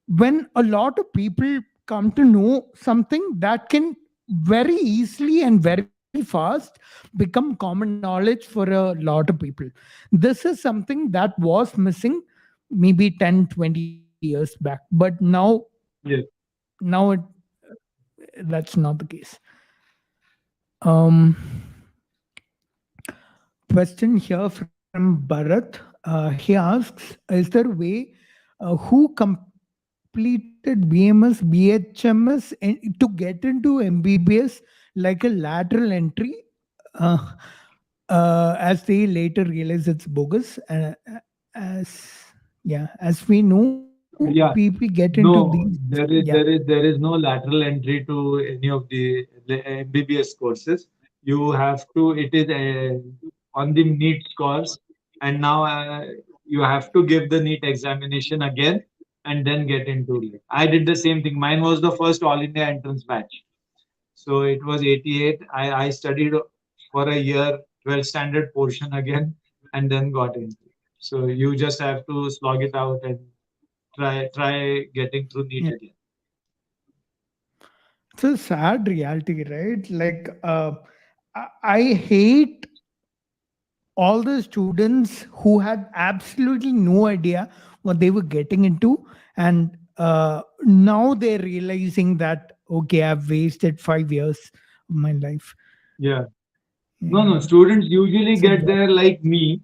When a lot of people come to know something that can very easily and very fast become common knowledge for a lot of people. This is something that was missing maybe 10, 20 years back. But now Yes. that's not the case. Um, Question here from Bharat. He asks, is there a way who completed BMS, BHMS to get into MBBS like a lateral entry? Uh, as they later realize it's bogus. As we know, people get Yeah. into these. No, Yeah. there is no lateral entry to any of the MBBS courses. You have to. It is on the NEET scores, and now you have to give the NEET examination again and then get into it. I did the same thing. Mine was the first All India entrance batch. So it was 88. I studied for a year, 12 standard portion again, and then got into it. So you just have to slog it out and try getting through NEET Yeah. again. It's a sad reality, right? Like, I hate all the students who had absolutely no idea what they were getting into, and now they're realizing that, okay, I've wasted 5 years of my life. Yeah. No, Yeah, no. Students usually it's a get bad. there like me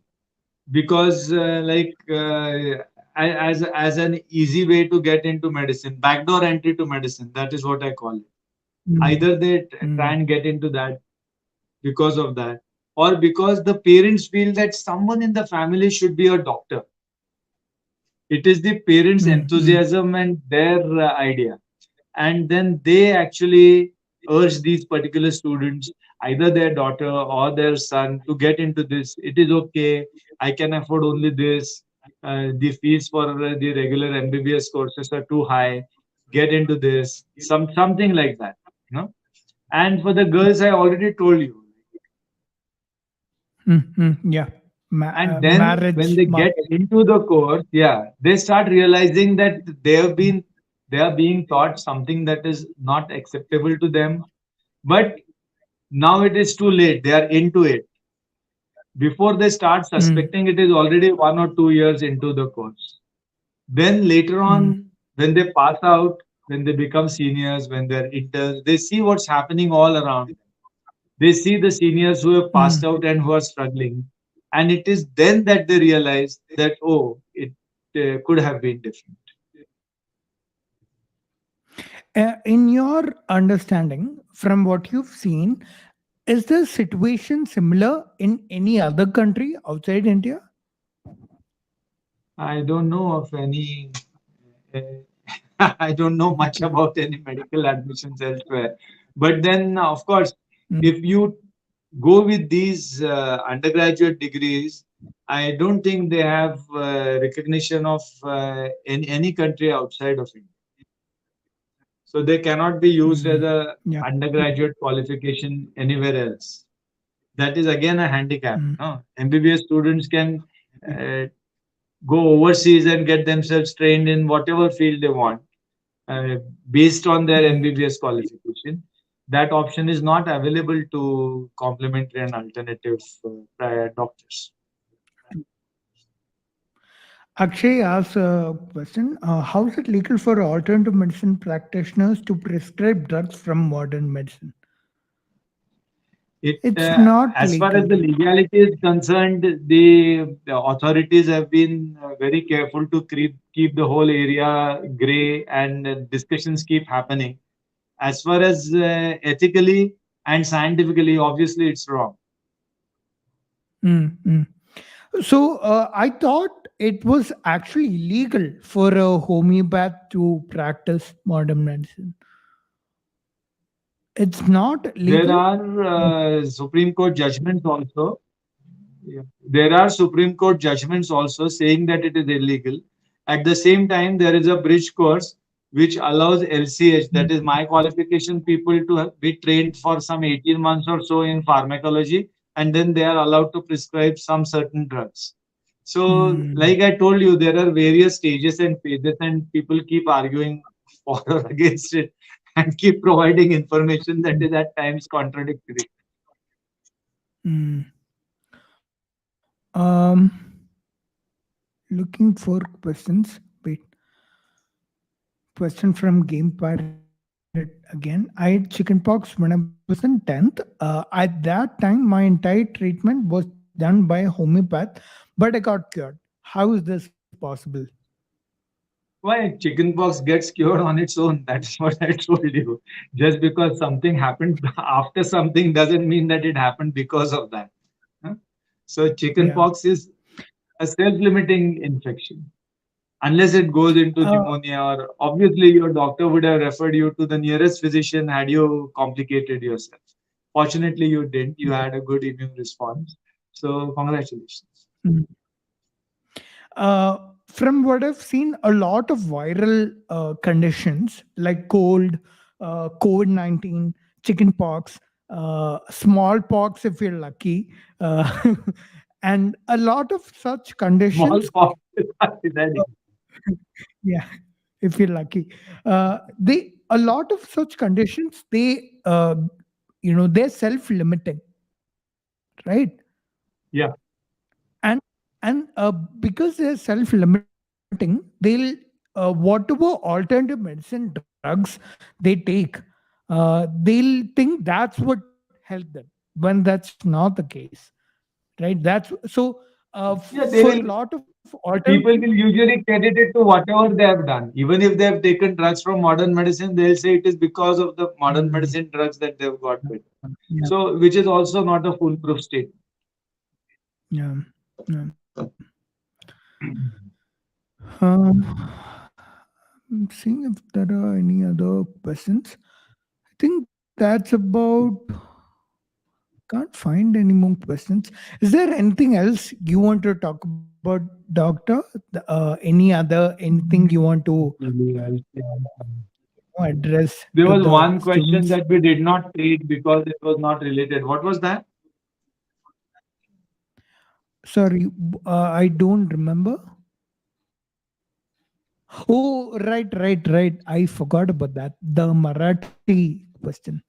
because as an easy way to get into medicine, backdoor entry to medicine. That is what I call it. Either mm, they try and get into that because of that, or because the parents feel that someone in the family should be a doctor. It is the parents' enthusiasm and their idea. And then they actually urge these particular students, either their daughter or their son, to get into this. It is okay. I can afford only this. The fees for the regular MBBS courses are too high. Get into this. Something like that. No. And for the girls, I already told you. Yeah. And then when Marriage they get market. into the course, yeah, they start realizing that they are being taught something that is not acceptable to them. But now it is too late. They are into it. Before they start Mm, suspecting, it is already 1 or 2 years into the course. Then later mm, on, when they pass out, when they become seniors, when they're interns, they see what's happening all around them. They see the seniors who have passed mm. out and who are struggling. And it is then that they realize that, oh, it could have been different. In your understanding, from what you've seen, is the situation similar in any other country outside India? I don't know of any, I don't know much Okay. about any medical admissions elsewhere. But then, of course, Mm, if you go with these undergraduate degrees, I don't think they have recognition of in any country outside of India. So they cannot be used as mm. a Yeah. undergraduate qualification anywhere else. That is again a handicap. Mm, No? MBBS students can uh, go overseas and get themselves trained in whatever field they want uh, based on their mm. MBBS qualification. That option is not available to complementary and alternative prior doctors. Akshay asks a question. How is it legal for alternative medicine practitioners to prescribe drugs from modern medicine? It, It's not as far as legal. the legality is concerned, the authorities have been very careful to keep the whole area gray, and discussions keep happening. As far as ethically and scientifically, obviously, it's wrong. Mm, mm. So I thought it was actually illegal for a homeopath to practice modern medicine. It's not There legal. are Supreme Court judgments also. Yeah. There are Supreme Court judgments also saying that it is illegal. At the same time, there is a bridge course which allows LCH, that is my qualification, people to be trained for some 18 months or so in pharmacology, and then they are allowed to prescribe some certain drugs. So, Mm, like I told you, there are various stages and phases, and people keep arguing for or against it and keep providing information that is at times contradictory. mm. Looking for questions. Wait. Question from Game Pirate again. I had chickenpox when I was in 10th. At that time, my entire treatment was done by a homeopath, but I got cured. How is this possible? Why chickenpox gets cured on its own? That's what I told you. Just because something happened after something doesn't mean that it happened because of that. Huh? So Yeah. chickenpox is a self-limiting infection. Unless it goes into Uh, pneumonia, or obviously your doctor would have referred you to the nearest physician had you complicated yourself. Fortunately, you didn't. You yeah. had a good immune response. So congratulations. Mm. From what I've seen, a lot of viral conditions like cold, COVID 19, chickenpox, smallpox, if you're lucky, uh, and a lot of such conditions. Smallpox is epidemic. Yeah, if you're lucky, they a lot of such conditions. They're self-limiting, right? Yeah. And because they're self-limiting, they'll whatever alternative medicine drugs they take, they'll think that's what helped them when that's not the case, right? That's so Yeah, they for a will lot of People will usually credit it to whatever they have done. Even if they have taken drugs from modern medicine, they'll say it is because of the modern medicine drugs that they've got better. So, which is also not a foolproof statement. Yeah. Yeah. Um, I'm seeing if there are any other questions. I think that's about. Can't find any more questions. Is there anything else you want to talk about, Doctor? Any other anything you want to address There to was the one question students? that we did not treat because it was not related. What was that? Sorry, I don't remember. Oh, right. I forgot about that. The Marathi question.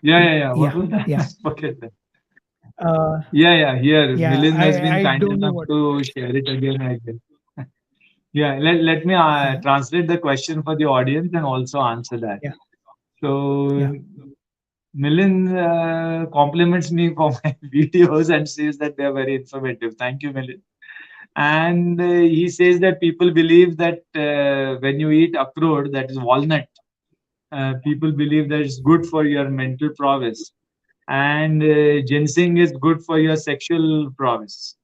Yeah. Yeah, What was that? yeah. Forget that. Uh, Yeah. Here, yeah. Milind has been I kind don't know enough what. to share it again, I guess. Yeah, let me Yeah, translate the question for the audience and also answer that. yeah, So, yeah. Milind compliments me for my videos and says that they are very informative. Thank you, Milind. And he says that people believe that when you eat akhroad, that is walnut, people believe that it's good for your mental prowess. And ginseng is good for your sexual prowess.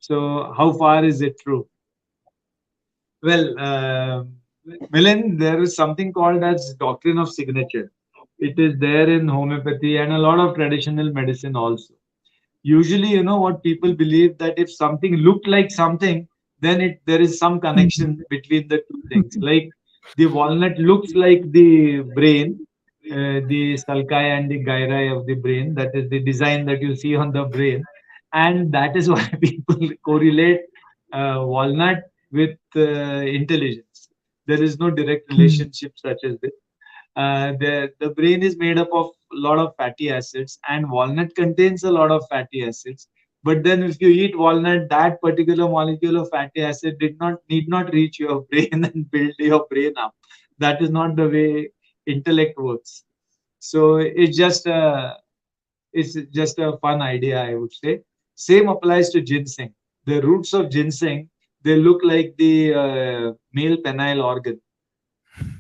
So, how far is it true? Well, Milan, there is something called as doctrine of signature. It is there in homeopathy and a lot of traditional medicine also. Usually, you know what people believe that if something looked like something, then there is some Mhm. connection between the two things. Like the walnut looks like the brain, the sulci and the gyri of the brain. That is the design that you see on the brain, and that is why people correlate walnut with intelligence. There is no direct Hmm. relationship such as this. The brain is made up of a lot of fatty acids, and walnut contains a lot of fatty acids. But then, if you eat walnut, that particular molecule of fatty acid did not need not reach your brain and build your brain up. That is not the way intellect works. So it's just a fun idea, I would say. Same applies to ginseng. The roots of ginseng, they look like the male penile organ,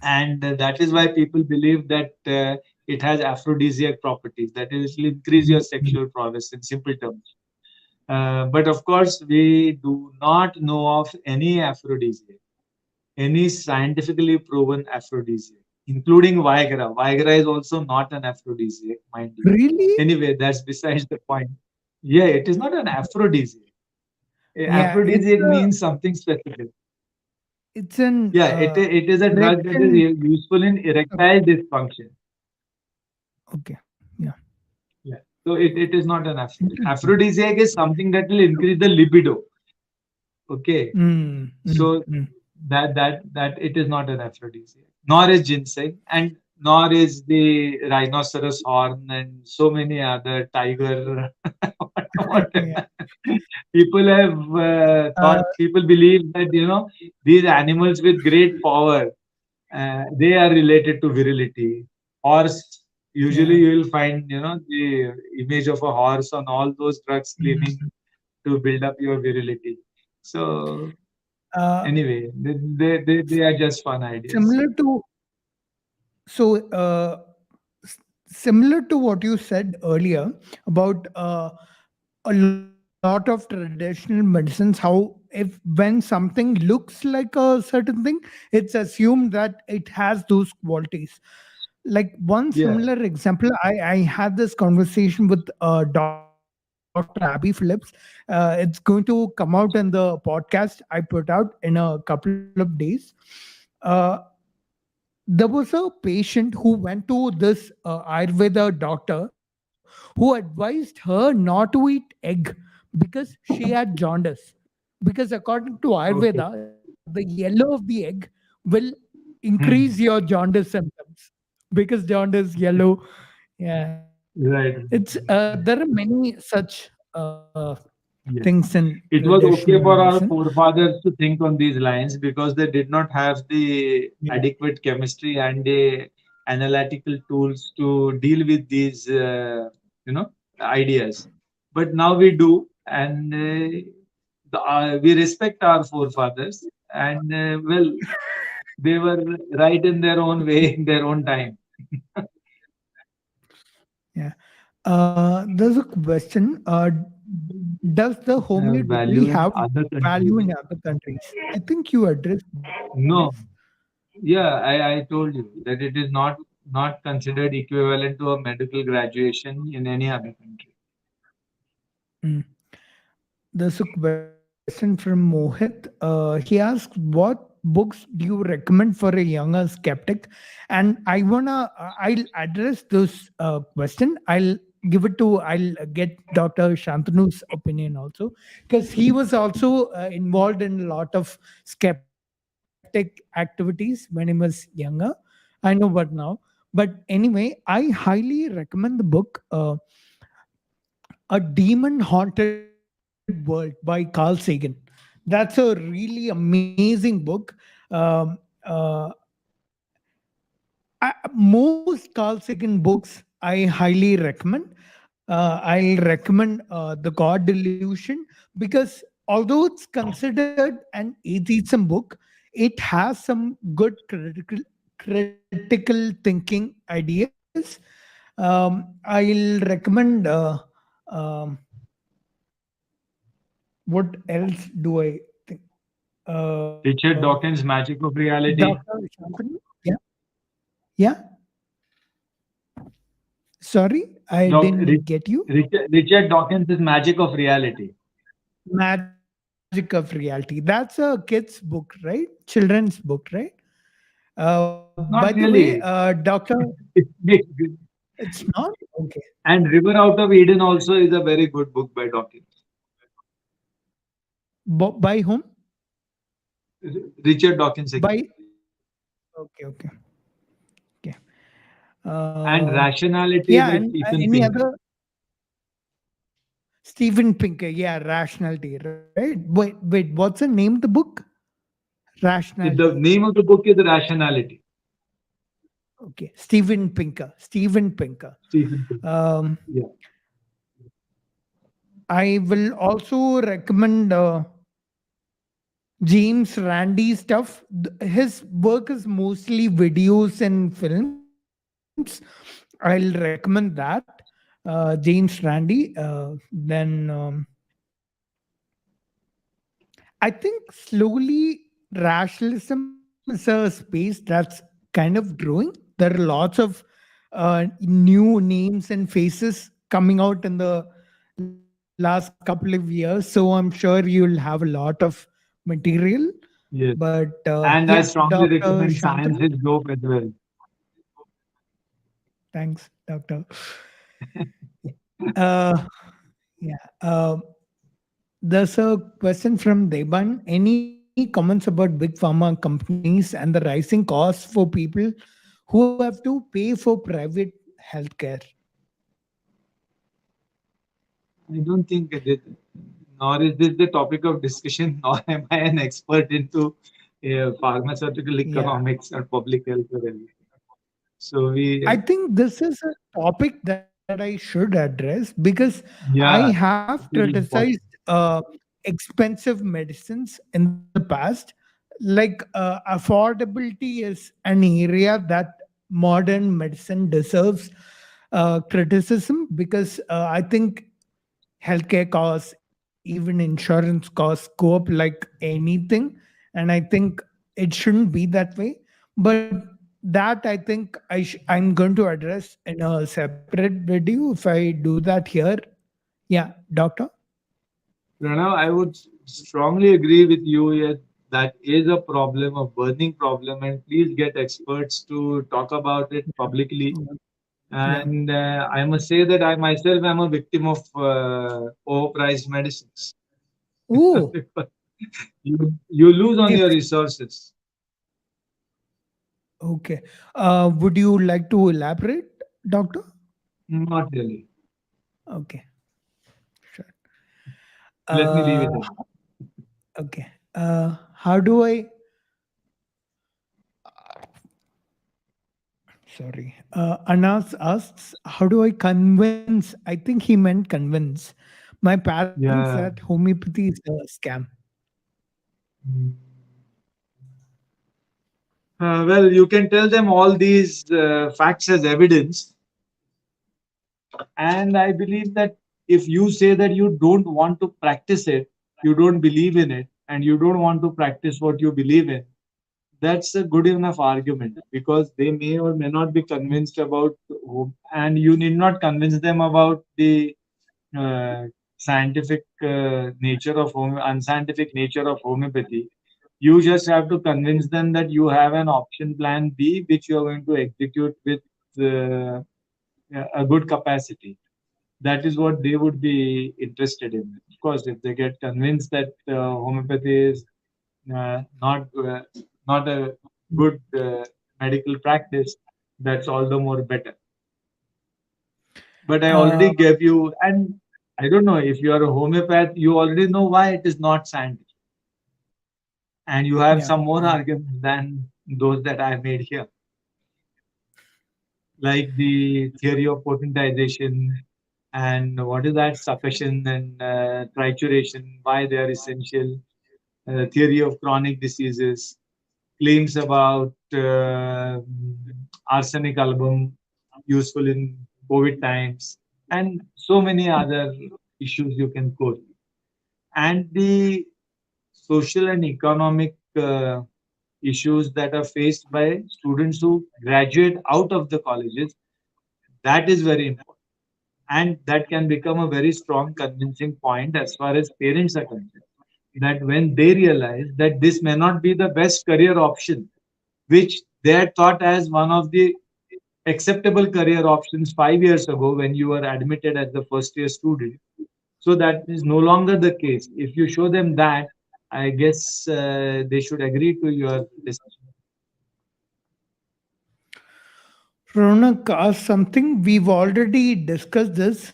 and that is why people believe that it has aphrodisiac properties, that it will increase your Hmm. sexual prowess in simple terms. But of course, we do not know of any aphrodisiac, any scientifically proven aphrodisiac, including Viagra. Viagra is also not an aphrodisiac, mind you. Really? Anyway, that's besides the point. Yeah, it is not an aphrodisiac. Yeah, Aphrodisiac means something specific. it's an Yeah, it is a drug that is erection. useful in erectile dysfunction. Okay, yeah, Yeah. So it is not an interesting. aphrodisiac is something that will increase the libido. Okay. So Mm. that it is not an aphrodisiac, nor is ginseng, and nor is the rhinoceros horn and so many other tiger. what, Yeah. people have Uh, thought, people believe that these animals with great power, they are related to virility. Horse, usually yeah. you will find the image of a horse on all those drugs claiming Mm. to build up your virility. So Uh, anyway, they are just fun ideas. similar to so similar to what you said earlier about a lot of traditional medicines, how if when something looks like a certain thing, it's assumed that it has those qualities. Like one Yeah. similar example, I had this conversation with Dr. Abby Phillips. It's going to come out in the podcast I put out in a couple of days. uh, there was a patient who went to this Ayurveda doctor who advised her not to eat egg because she had jaundice. Because according to Ayurveda, Okay. the yellow of the egg will increase your Hmm. jaundice symptoms because jaundice yellow. Yeah, it's Right. there are many such things in Yeah. It traditional was okay medicine. for our forefathers to think on these lines because they did not have Yeah, the adequate chemistry and the analytical tools to deal with these, ideas. But now we do, and we respect our forefathers, and well, they were right in their own way, in their own time. Yeah. There's a question. Does the homely degree Value in have other value countries. in other countries? I think you addressed this. No, yeah, I told you that it is not considered equivalent to a medical graduation in any other country. Mm. There's a question from Mohit. He asked, "What books do you recommend for a younger skeptic?" And I'll address this question. I'll get Dr. Shantanu's opinion also, because he was also involved in a lot of skeptic activities when he was younger. I know what now. But anyway, I highly recommend the book. A Demon Haunted World by Carl Sagan. That's a really amazing book. Most Carl Sagan books I highly recommend. I'll recommend The God Delusion, because although it's considered an atheism book, it has some good critical thinking ideas. I'll recommend what else do I think? Richard Dawkins' Magic of Dr. Reality. Shantanu? Yeah. Yeah. Sorry, I Doc, didn't get you. Richard Dawkins' Magic of Reality. Magic of Reality. That's a kid's book, right? Children's book, right? By the way, Not really. Doctor, It's good. it's not okay. And River Out of Eden also is a very good book by Dawkins. By whom? Richard Dawkins again. By okay, okay, okay. And Rationality Yeah, by and Stephen any Pinker. other Steven Pinker? Yeah, Rationality, right? Wait. What's the name of the book? The Rationality. name of the book is Rationality. Okay, Steven Pinker. Steven Pinker. Stephen Pinker. Um, Yeah. I will also recommend James Randi stuff. His work is mostly videos and films. I'll recommend that. James Randi. Then I think slowly rationalism is a space that's kind of growing. There are lots of new names and faces coming out in the last couple of years. So I'm sure you'll have a lot of material. Yes. But yeah, And I strongly Dr. recommend Shantanu, Science is Dope as well. thanks, Doctor. Uh, yeah. There's a question from Deban. Any comments about big pharma companies and the rising costs for people who have to pay for private healthcare? I don't think it, nor is this the topic of discussion, nor am I an expert into pharmaceutical Yeah. economics or public health or anything. So I we, think this is a topic that I should address, because I yeah, have it is criticized important. expensive medicines in the past. Like affordability is an area that modern medicine deserves criticism, because I think healthcare costs, even insurance costs, go up like anything. And I think it shouldn't be that way. But that I think I'm going to address in a separate video if I do that here. Yeah, Doctor. Pranav, I would strongly agree with you. Yet that is a problem, a burning problem, and please get experts to talk about it publicly. Yeah. And I must say that I myself am a victim of overpriced medicines. Oh, You lose on if your resources. okay. Would you like to elaborate, Doctor? Not really. Okay, sure. Let me leave it Uh, at that. okay. How do I? Sorry. Anas asks, how do I convince? I think he meant convince My parents thinks Yeah. that homeopathy is a scam. Mm. Well, you can tell them all these facts as evidence, and I believe that if you say that you don't want to practice it, you don't believe in it, and you don't want to practice what you believe in, that's a good enough argument, because they may or may not be convinced about and you need not convince them about the uh, scientific nature of unscientific nature of homeopathy. You just have to convince them that you have an option plan B, which you are going to execute with uh, a good capacity. That is what they would be interested in. Of course, if they get convinced that homeopathy is not a good medical practice, that's all the more better. But I already Uh, gave you, and I don't know if you are a homeopath, you already know why it is not scientific, and you have yeah, some more yeah. arguments than those that I made here, like the theory of potentization and what is that succussion and trituration, why they are essential, theory of chronic diseases, claims about arsenic album useful in COVID times, and so many other issues you can quote. And the social and economic issues that are faced by students who graduate out of the colleges, that is very important. And that can become a very strong convincing point as far as parents are concerned. That when they realize that this may not be the best career option, which they had thought as one of the acceptable career options 5 years ago when you were admitted as the first year student. So that is no longer the case. If you show them that, I guess they should agree to your decision. Ronak asked something. We've already discussed this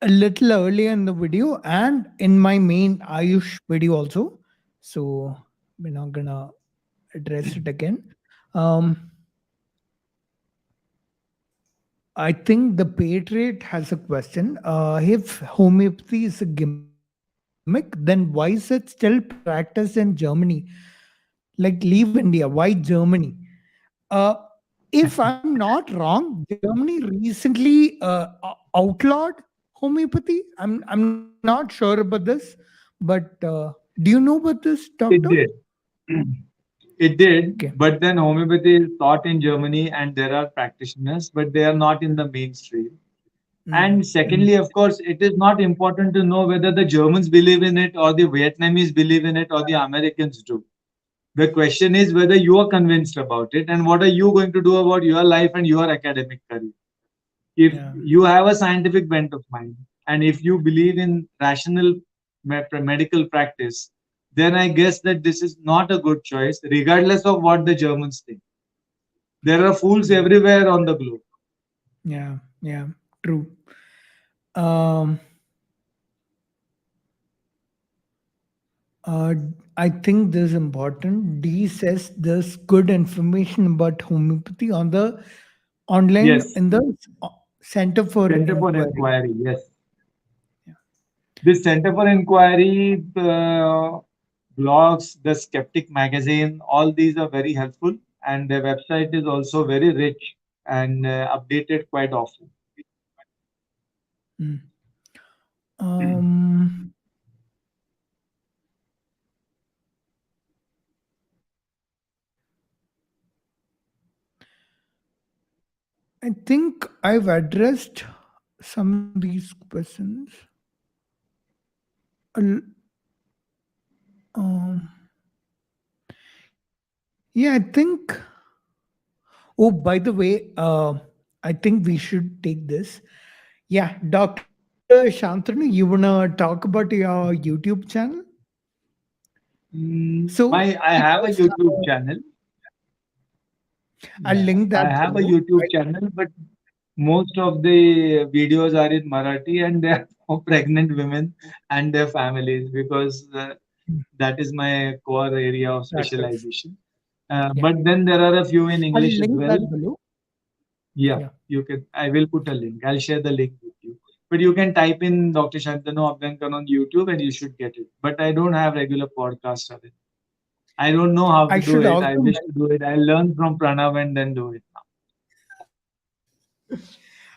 a little earlier in the video and in my main Ayush video also. So we're not gonna address it again. Um, I think the Patriot has a question. If homeopathy is a gimmick, then why is it still practiced in Germany? Like, leave India. Why Germany? Uh, if I'm not wrong, Germany recently outlawed homeopathy. I'm not sure about this, but do you know about this, Doctor? It did. It Okay. did, but then homeopathy is taught in Germany and there are practitioners, but they are not in the mainstream. Mm, And mm, secondly, of course, it is not important to know whether the Germans believe in it or the Vietnamese believe in it or the Americans do. The question is whether you are convinced about it and what are you going to do about your life and your academic career. If yeah. you have a scientific bent of mind and if you believe in rational medical practice, then I guess that this is not a good choice, regardless of what the Germans think. There are fools Yeah. everywhere on the globe. Yeah. Yeah. True. Um. Uh, I think this is important. D says there's good information about homeopathy on the online Yes, in the Center for Center for Inquiry. Inquiry. Yes, Yeah. this Center for Inquiry blogs, the Skeptic magazine, all these are very helpful, and their website is also very rich and updated quite often. Mm. Um, I think I've addressed some of these questions. Al- Um, yeah, I think. Oh, by the way, I think we should take this. Yeah, Dr. Shantanu, you wanna talk about your YouTube channel? So I it have a was. YouTube channel. I'll Yeah, link I that have a below. YouTube channel, but most of the videos are in Marathi and they are for pregnant women and their families because that is my core area of Practice. specialization. Yeah. But then there are a few in I'll English as link well. that below. Yeah, Yeah. you can. I will put a link. I'll share the link with you. But you can type in Dr. Shantanu Abhyankar on YouTube and you should get it. But I don't have regular podcasts of it. I don't know how to I do should it. also I wish to do it. I learn from Pranav and then do it.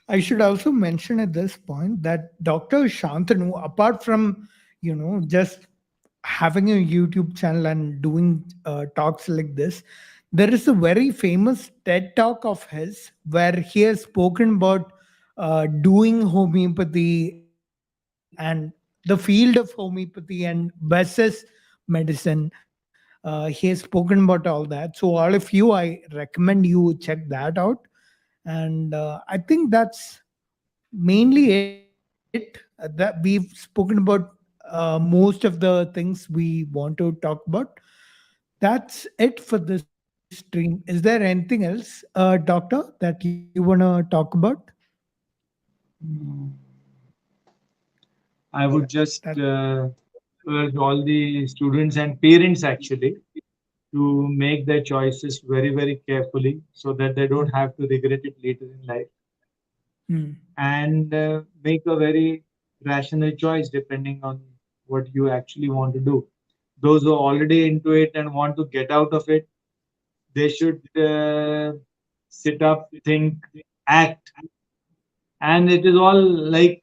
I should also mention at this point that Dr. Shantanu, apart from just having a YouTube channel and doing talks like this, there is a very famous TED talk of his where he has spoken about doing homeopathy and the field of homeopathy and versus medicine. He has spoken about all that. So all of you, I recommend you check that out. And I think that's mainly it that we've spoken about most of the things we want to talk about. That's it for this stream. Is there anything else, doctor, that you want to talk about? Mm. I Yeah, would just that urge all the students and parents actually to make their choices very, very carefully so that they don't have to regret it later in life, mm, and make a very rational choice depending on what you actually want to do. Those who are already into it and want to get out of it, they should sit up, think, act, and it is all like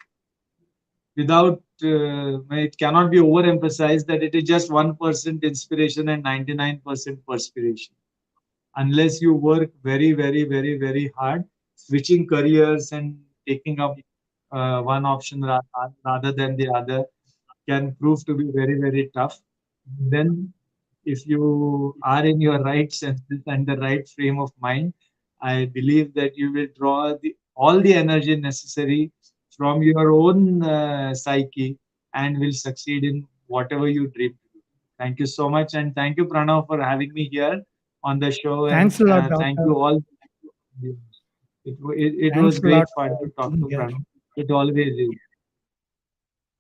without it cannot be overemphasized that it is just 1% inspiration and 99% perspiration. Unless you work very, very, very, very hard, switching careers and taking up one option rather than the other can prove to be very, very tough. Then, if you are in your right senses and the right frame of mind, I believe that you will draw all the energy necessary from your own psyche and will succeed in whatever you dream to do. Thank you so much, and thank you, Pranav, for having me here on the show, and thanks a lot, thank doctor. you all. It was Thanks a lot great fun for to talk being to here. Pranav. It always is.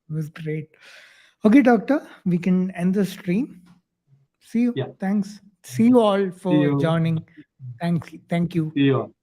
It was great. Okay, doctor, we can end the stream. See you. Yeah. Thanks. See you all See for you. joining. Thank you. See you all.